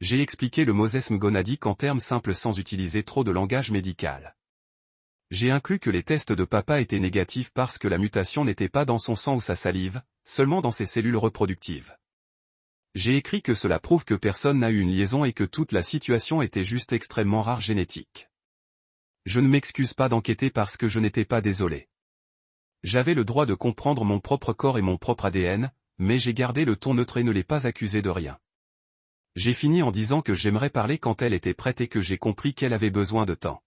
J'ai expliqué le mosesme gonadique en termes simples sans utiliser trop de langage médical. J'ai inclus que les tests de papa étaient négatifs parce que la mutation n'était pas dans son sang ou sa salive, seulement dans ses cellules reproductives. J'ai écrit que cela prouve que personne n'a eu une liaison et que toute la situation était juste extrêmement rare génétique. Je ne m'excuse pas d'enquêter parce que je n'étais pas désolé. J'avais le droit de comprendre mon propre corps et mon propre ADN, mais j'ai gardé le ton neutre et ne l'ai pas accusé de rien. J'ai fini en disant que j'aimerais parler quand elle était prête et que j'ai compris qu'elle avait besoin de temps.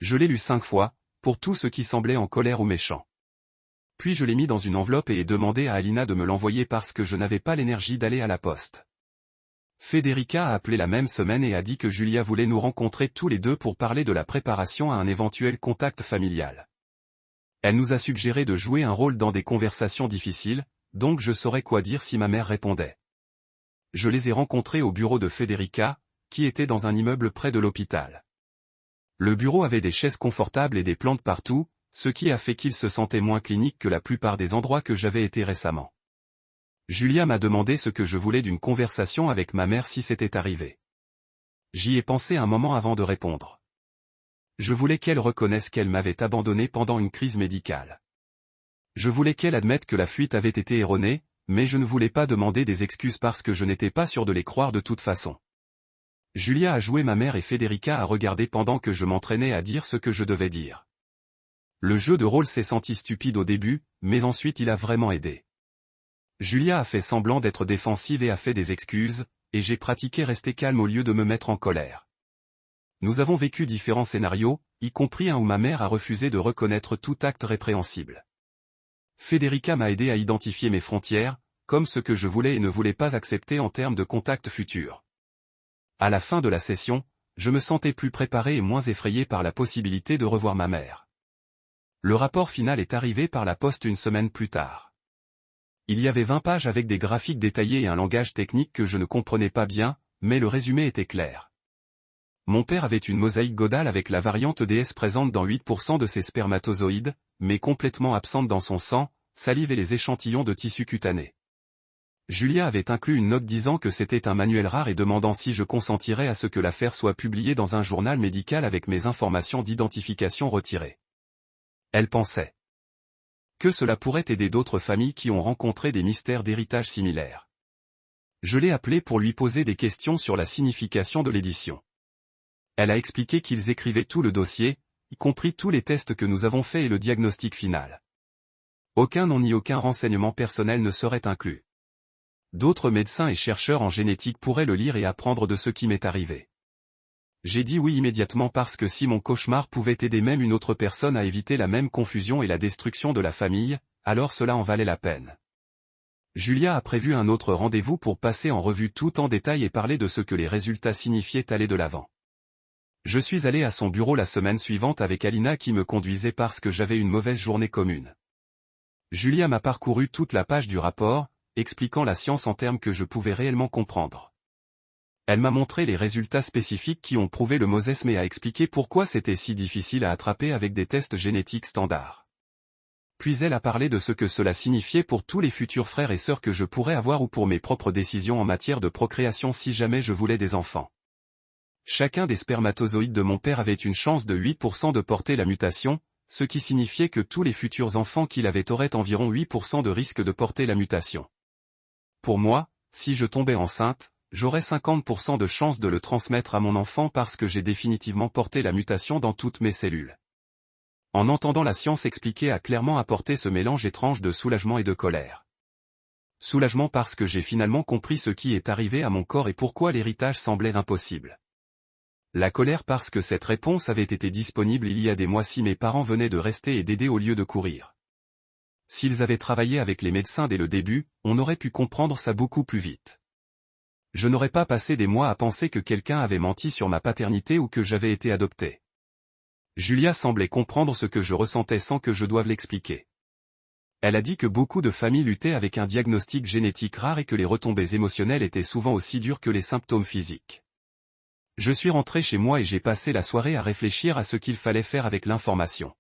Je l'ai lu 5 fois, pour tout ce qui semblait en colère ou méchant. Puis je l'ai mis dans une enveloppe et ai demandé à Alina de me l'envoyer parce que je n'avais pas l'énergie d'aller à la poste. Federica a appelé la même semaine et a dit que Julia voulait nous rencontrer tous les deux pour parler de la préparation à un éventuel contact familial. Elle nous a suggéré de jouer un rôle dans des conversations difficiles, donc je saurais quoi dire si ma mère répondait. Je les ai rencontrés au bureau de Federica, qui était dans un immeuble près de l'hôpital. Le bureau avait des chaises confortables et des plantes partout, ce qui a fait qu'il se sentait moins clinique que la plupart des endroits que j'avais été récemment. Julia m'a demandé ce que je voulais d'une conversation avec ma mère si c'était arrivé. J'y ai pensé un moment avant de répondre. Je voulais qu'elle reconnaisse qu'elle m'avait abandonné pendant une crise médicale. Je voulais qu'elle admette que la fuite avait été erronée, mais je ne voulais pas demander des excuses parce que je n'étais pas sûr de les croire de toute façon. Julia a joué ma mère et Federica a regardé pendant que je m'entraînais à dire ce que je devais dire. Le jeu de rôle s'est senti stupide au début, mais ensuite il a vraiment aidé. Julia a fait semblant d'être défensive et a fait des excuses, et j'ai pratiqué rester calme au lieu de me mettre en colère. Nous avons vécu différents scénarios, y compris un où ma mère a refusé de reconnaître tout acte répréhensible. Federica m'a aidé à identifier mes frontières, comme ce que je voulais et ne voulais pas accepter en termes de contact futur. À la fin de la session, je me sentais plus préparé et moins effrayé par la possibilité de revoir ma mère. Le rapport final est arrivé par la poste une semaine plus tard. Il y avait 20 pages avec des graphiques détaillés et un langage technique que je ne comprenais pas bien, mais le résumé était clair. Mon père avait une mosaïque gonale avec la variante DS présente dans 8% de ses spermatozoïdes, mais complètement absente dans son sang, salive et les échantillons de tissu cutané. Julia avait inclus une note disant que c'était un manuel rare et demandant si je consentirais à ce que l'affaire soit publiée dans un journal médical avec mes informations d'identification retirées. Elle pensait que cela pourrait aider d'autres familles qui ont rencontré des mystères d'héritage similaires. Je l'ai appelée pour lui poser des questions sur la signification de l'édition. Elle a expliqué qu'ils écrivaient tout le dossier, y compris tous les tests que nous avons faits et le diagnostic final. Aucun nom ni aucun renseignement personnel ne serait inclus. D'autres médecins et chercheurs en génétique pourraient le lire et apprendre de ce qui m'est arrivé. J'ai dit oui immédiatement parce que si mon cauchemar pouvait aider même une autre personne à éviter la même confusion et la destruction de la famille, alors cela en valait la peine. Julia a prévu un autre rendez-vous pour passer en revue tout en détail et parler de ce que les résultats signifiaient aller de l'avant. Je suis allé à son bureau la semaine suivante avec Alina qui me conduisait parce que j'avais une mauvaise journée commune. Julia m'a parcouru toute la page du rapport, expliquant la science en termes que je pouvais réellement comprendre. Elle m'a montré les résultats spécifiques qui ont prouvé le mosesme et a expliqué pourquoi c'était si difficile à attraper avec des tests génétiques standards. Puis elle a parlé de ce que cela signifiait pour tous les futurs frères et sœurs que je pourrais avoir ou pour mes propres décisions en matière de procréation si jamais je voulais des enfants. Chacun des spermatozoïdes de mon père avait une chance de 8% de porter la mutation, ce qui signifiait que tous les futurs enfants qu'il avait auraient environ 8% de risque de porter la mutation. Pour moi, si je tombais enceinte, j'aurais 50% de chance de le transmettre à mon enfant parce que j'ai définitivement porté la mutation dans toutes mes cellules. En entendant la science expliquer a clairement apporté ce mélange étrange de soulagement et de colère. Soulagement parce que j'ai finalement compris ce qui est arrivé à mon corps et pourquoi l'héritage semblait impossible. La colère parce que cette réponse avait été disponible il y a des mois si mes parents venaient de rester et d'aider au lieu de courir. S'ils avaient travaillé avec les médecins dès le début, on aurait pu comprendre ça beaucoup plus vite. Je n'aurais pas passé des mois à penser que quelqu'un avait menti sur ma paternité ou que j'avais été adopté. Julia semblait comprendre ce que je ressentais sans que je doive l'expliquer. Elle a dit que beaucoup de familles luttaient avec un diagnostic génétique rare et que les retombées émotionnelles étaient souvent aussi dures que les symptômes physiques. Je suis rentré chez moi et j'ai passé la soirée à réfléchir à ce qu'il fallait faire avec l'information.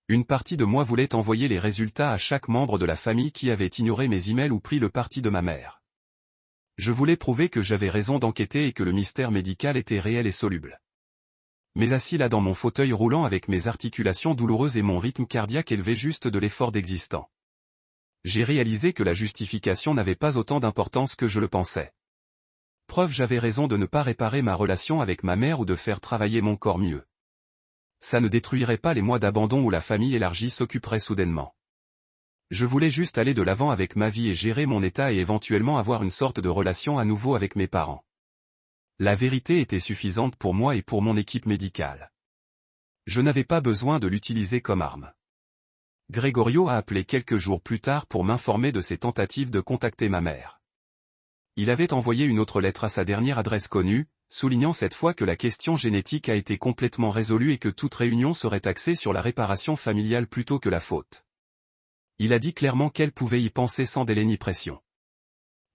Une partie de moi voulait envoyer les résultats à chaque membre de la famille qui avait ignoré mes emails ou pris le parti de ma mère. Je voulais prouver que j'avais raison d'enquêter et que le mystère médical était réel et soluble. Mais assis là dans mon fauteuil roulant avec mes articulations douloureuses et mon rythme cardiaque élevé juste de l'effort d'existant, j'ai réalisé que la justification n'avait pas autant d'importance que je le pensais. Preuve, j'avais raison de ne pas réparer ma relation avec ma mère ou de faire travailler mon corps mieux. Ça ne détruirait pas les mois d'abandon où la famille élargie s'occuperait soudainement. Je voulais juste aller de l'avant avec ma vie et gérer mon état et éventuellement avoir une sorte de relation à nouveau avec mes parents. La vérité était suffisante pour moi et pour mon équipe médicale. Je n'avais pas besoin de l'utiliser comme arme. Gregorio a appelé quelques jours plus tard pour m'informer de ses tentatives de contacter ma mère. Il avait envoyé une autre lettre à sa dernière adresse connue, soulignant cette fois que la question génétique a été complètement résolue et que toute réunion serait axée sur la réparation familiale plutôt que la faute. Il a dit clairement qu'elle pouvait y penser sans délai ni pression.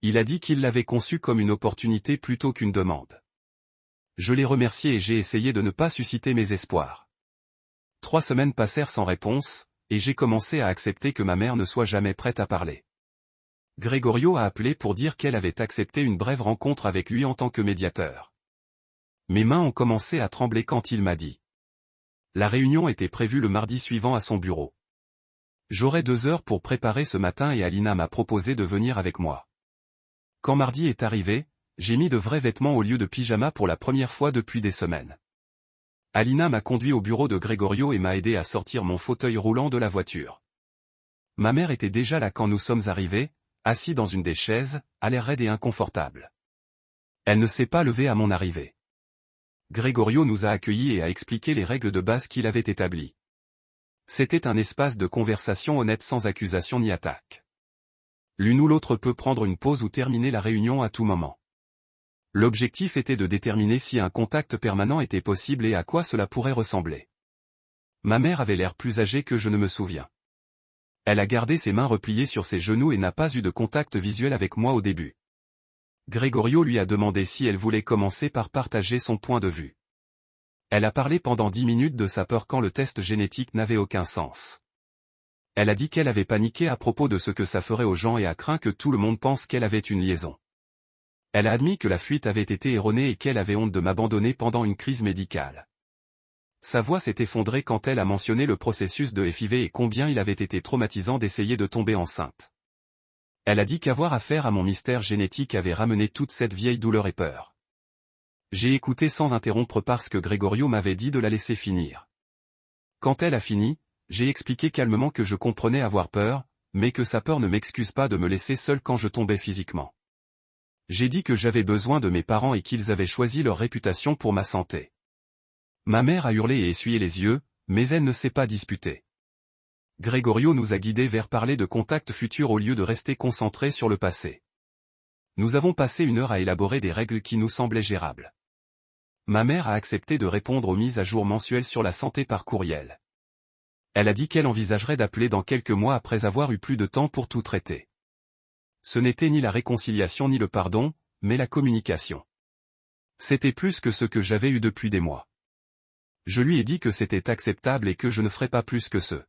Il a dit qu'il l'avait conçue comme une opportunité plutôt qu'une demande. Je l'ai remercié et j'ai essayé de ne pas susciter mes espoirs. 3 semaines passèrent sans réponse, et j'ai commencé à accepter que ma mère ne soit jamais prête à parler. Gregorio a appelé pour dire qu'elle avait accepté une brève rencontre avec lui en tant que médiateur. Mes mains ont commencé à trembler quand il m'a dit. La réunion était prévue le mardi suivant à son bureau. J'aurais 2 heures pour préparer ce matin et Alina m'a proposé de venir avec moi. Quand mardi est arrivé, j'ai mis de vrais vêtements au lieu de pyjama pour la première fois depuis des semaines. Alina m'a conduit au bureau de Gregorio et m'a aidé à sortir mon fauteuil roulant de la voiture. Ma mère était déjà là quand nous sommes arrivés, assis dans une des chaises, à l'air raide et inconfortable. Elle ne s'est pas levée à mon arrivée. Gregorio nous a accueillis et a expliqué les règles de base qu'il avait établies. C'était un espace de conversation honnête sans accusation ni attaque. L'une ou l'autre peut prendre une pause ou terminer la réunion à tout moment. L'objectif était de déterminer si un contact permanent était possible et à quoi cela pourrait ressembler. Ma mère avait l'air plus âgée que je ne me souviens. Elle a gardé ses mains repliées sur ses genoux et n'a pas eu de contact visuel avec moi au début. Gregorio lui a demandé si elle voulait commencer par partager son point de vue. Elle a parlé pendant 10 minutes de sa peur quand le test génétique n'avait aucun sens. Elle a dit qu'elle avait paniqué à propos de ce que ça ferait aux gens et a craint que tout le monde pense qu'elle avait une liaison. Elle a admis que la fuite avait été erronée et qu'elle avait honte de m'abandonner pendant une crise médicale. Sa voix s'est effondrée quand elle a mentionné le processus de FIV et combien il avait été traumatisant d'essayer de tomber enceinte. Elle a dit qu'avoir affaire à mon mystère génétique avait ramené toute cette vieille douleur et peur. J'ai écouté sans interrompre parce que Gregorio m'avait dit de la laisser finir. Quand elle a fini, j'ai expliqué calmement que je comprenais avoir peur, mais que sa peur ne m'excuse pas de me laisser seul quand je tombais physiquement. J'ai dit que j'avais besoin de mes parents et qu'ils avaient choisi leur réputation pour ma santé. Ma mère a hurlé et essuyé les yeux, mais elle ne s'est pas disputée. Gregorio nous a guidés vers parler de contacts futurs au lieu de rester concentrés sur le passé. Nous avons passé 1 heure à élaborer des règles qui nous semblaient gérables. Ma mère a accepté de répondre aux mises à jour mensuelles sur la santé par courriel. Elle a dit qu'elle envisagerait d'appeler dans quelques mois après avoir eu plus de temps pour tout traiter. Ce n'était ni la réconciliation ni le pardon, mais la communication. C'était plus que ce que j'avais eu depuis des mois. Je lui ai dit que c'était acceptable et que je ne ferais pas plus que ce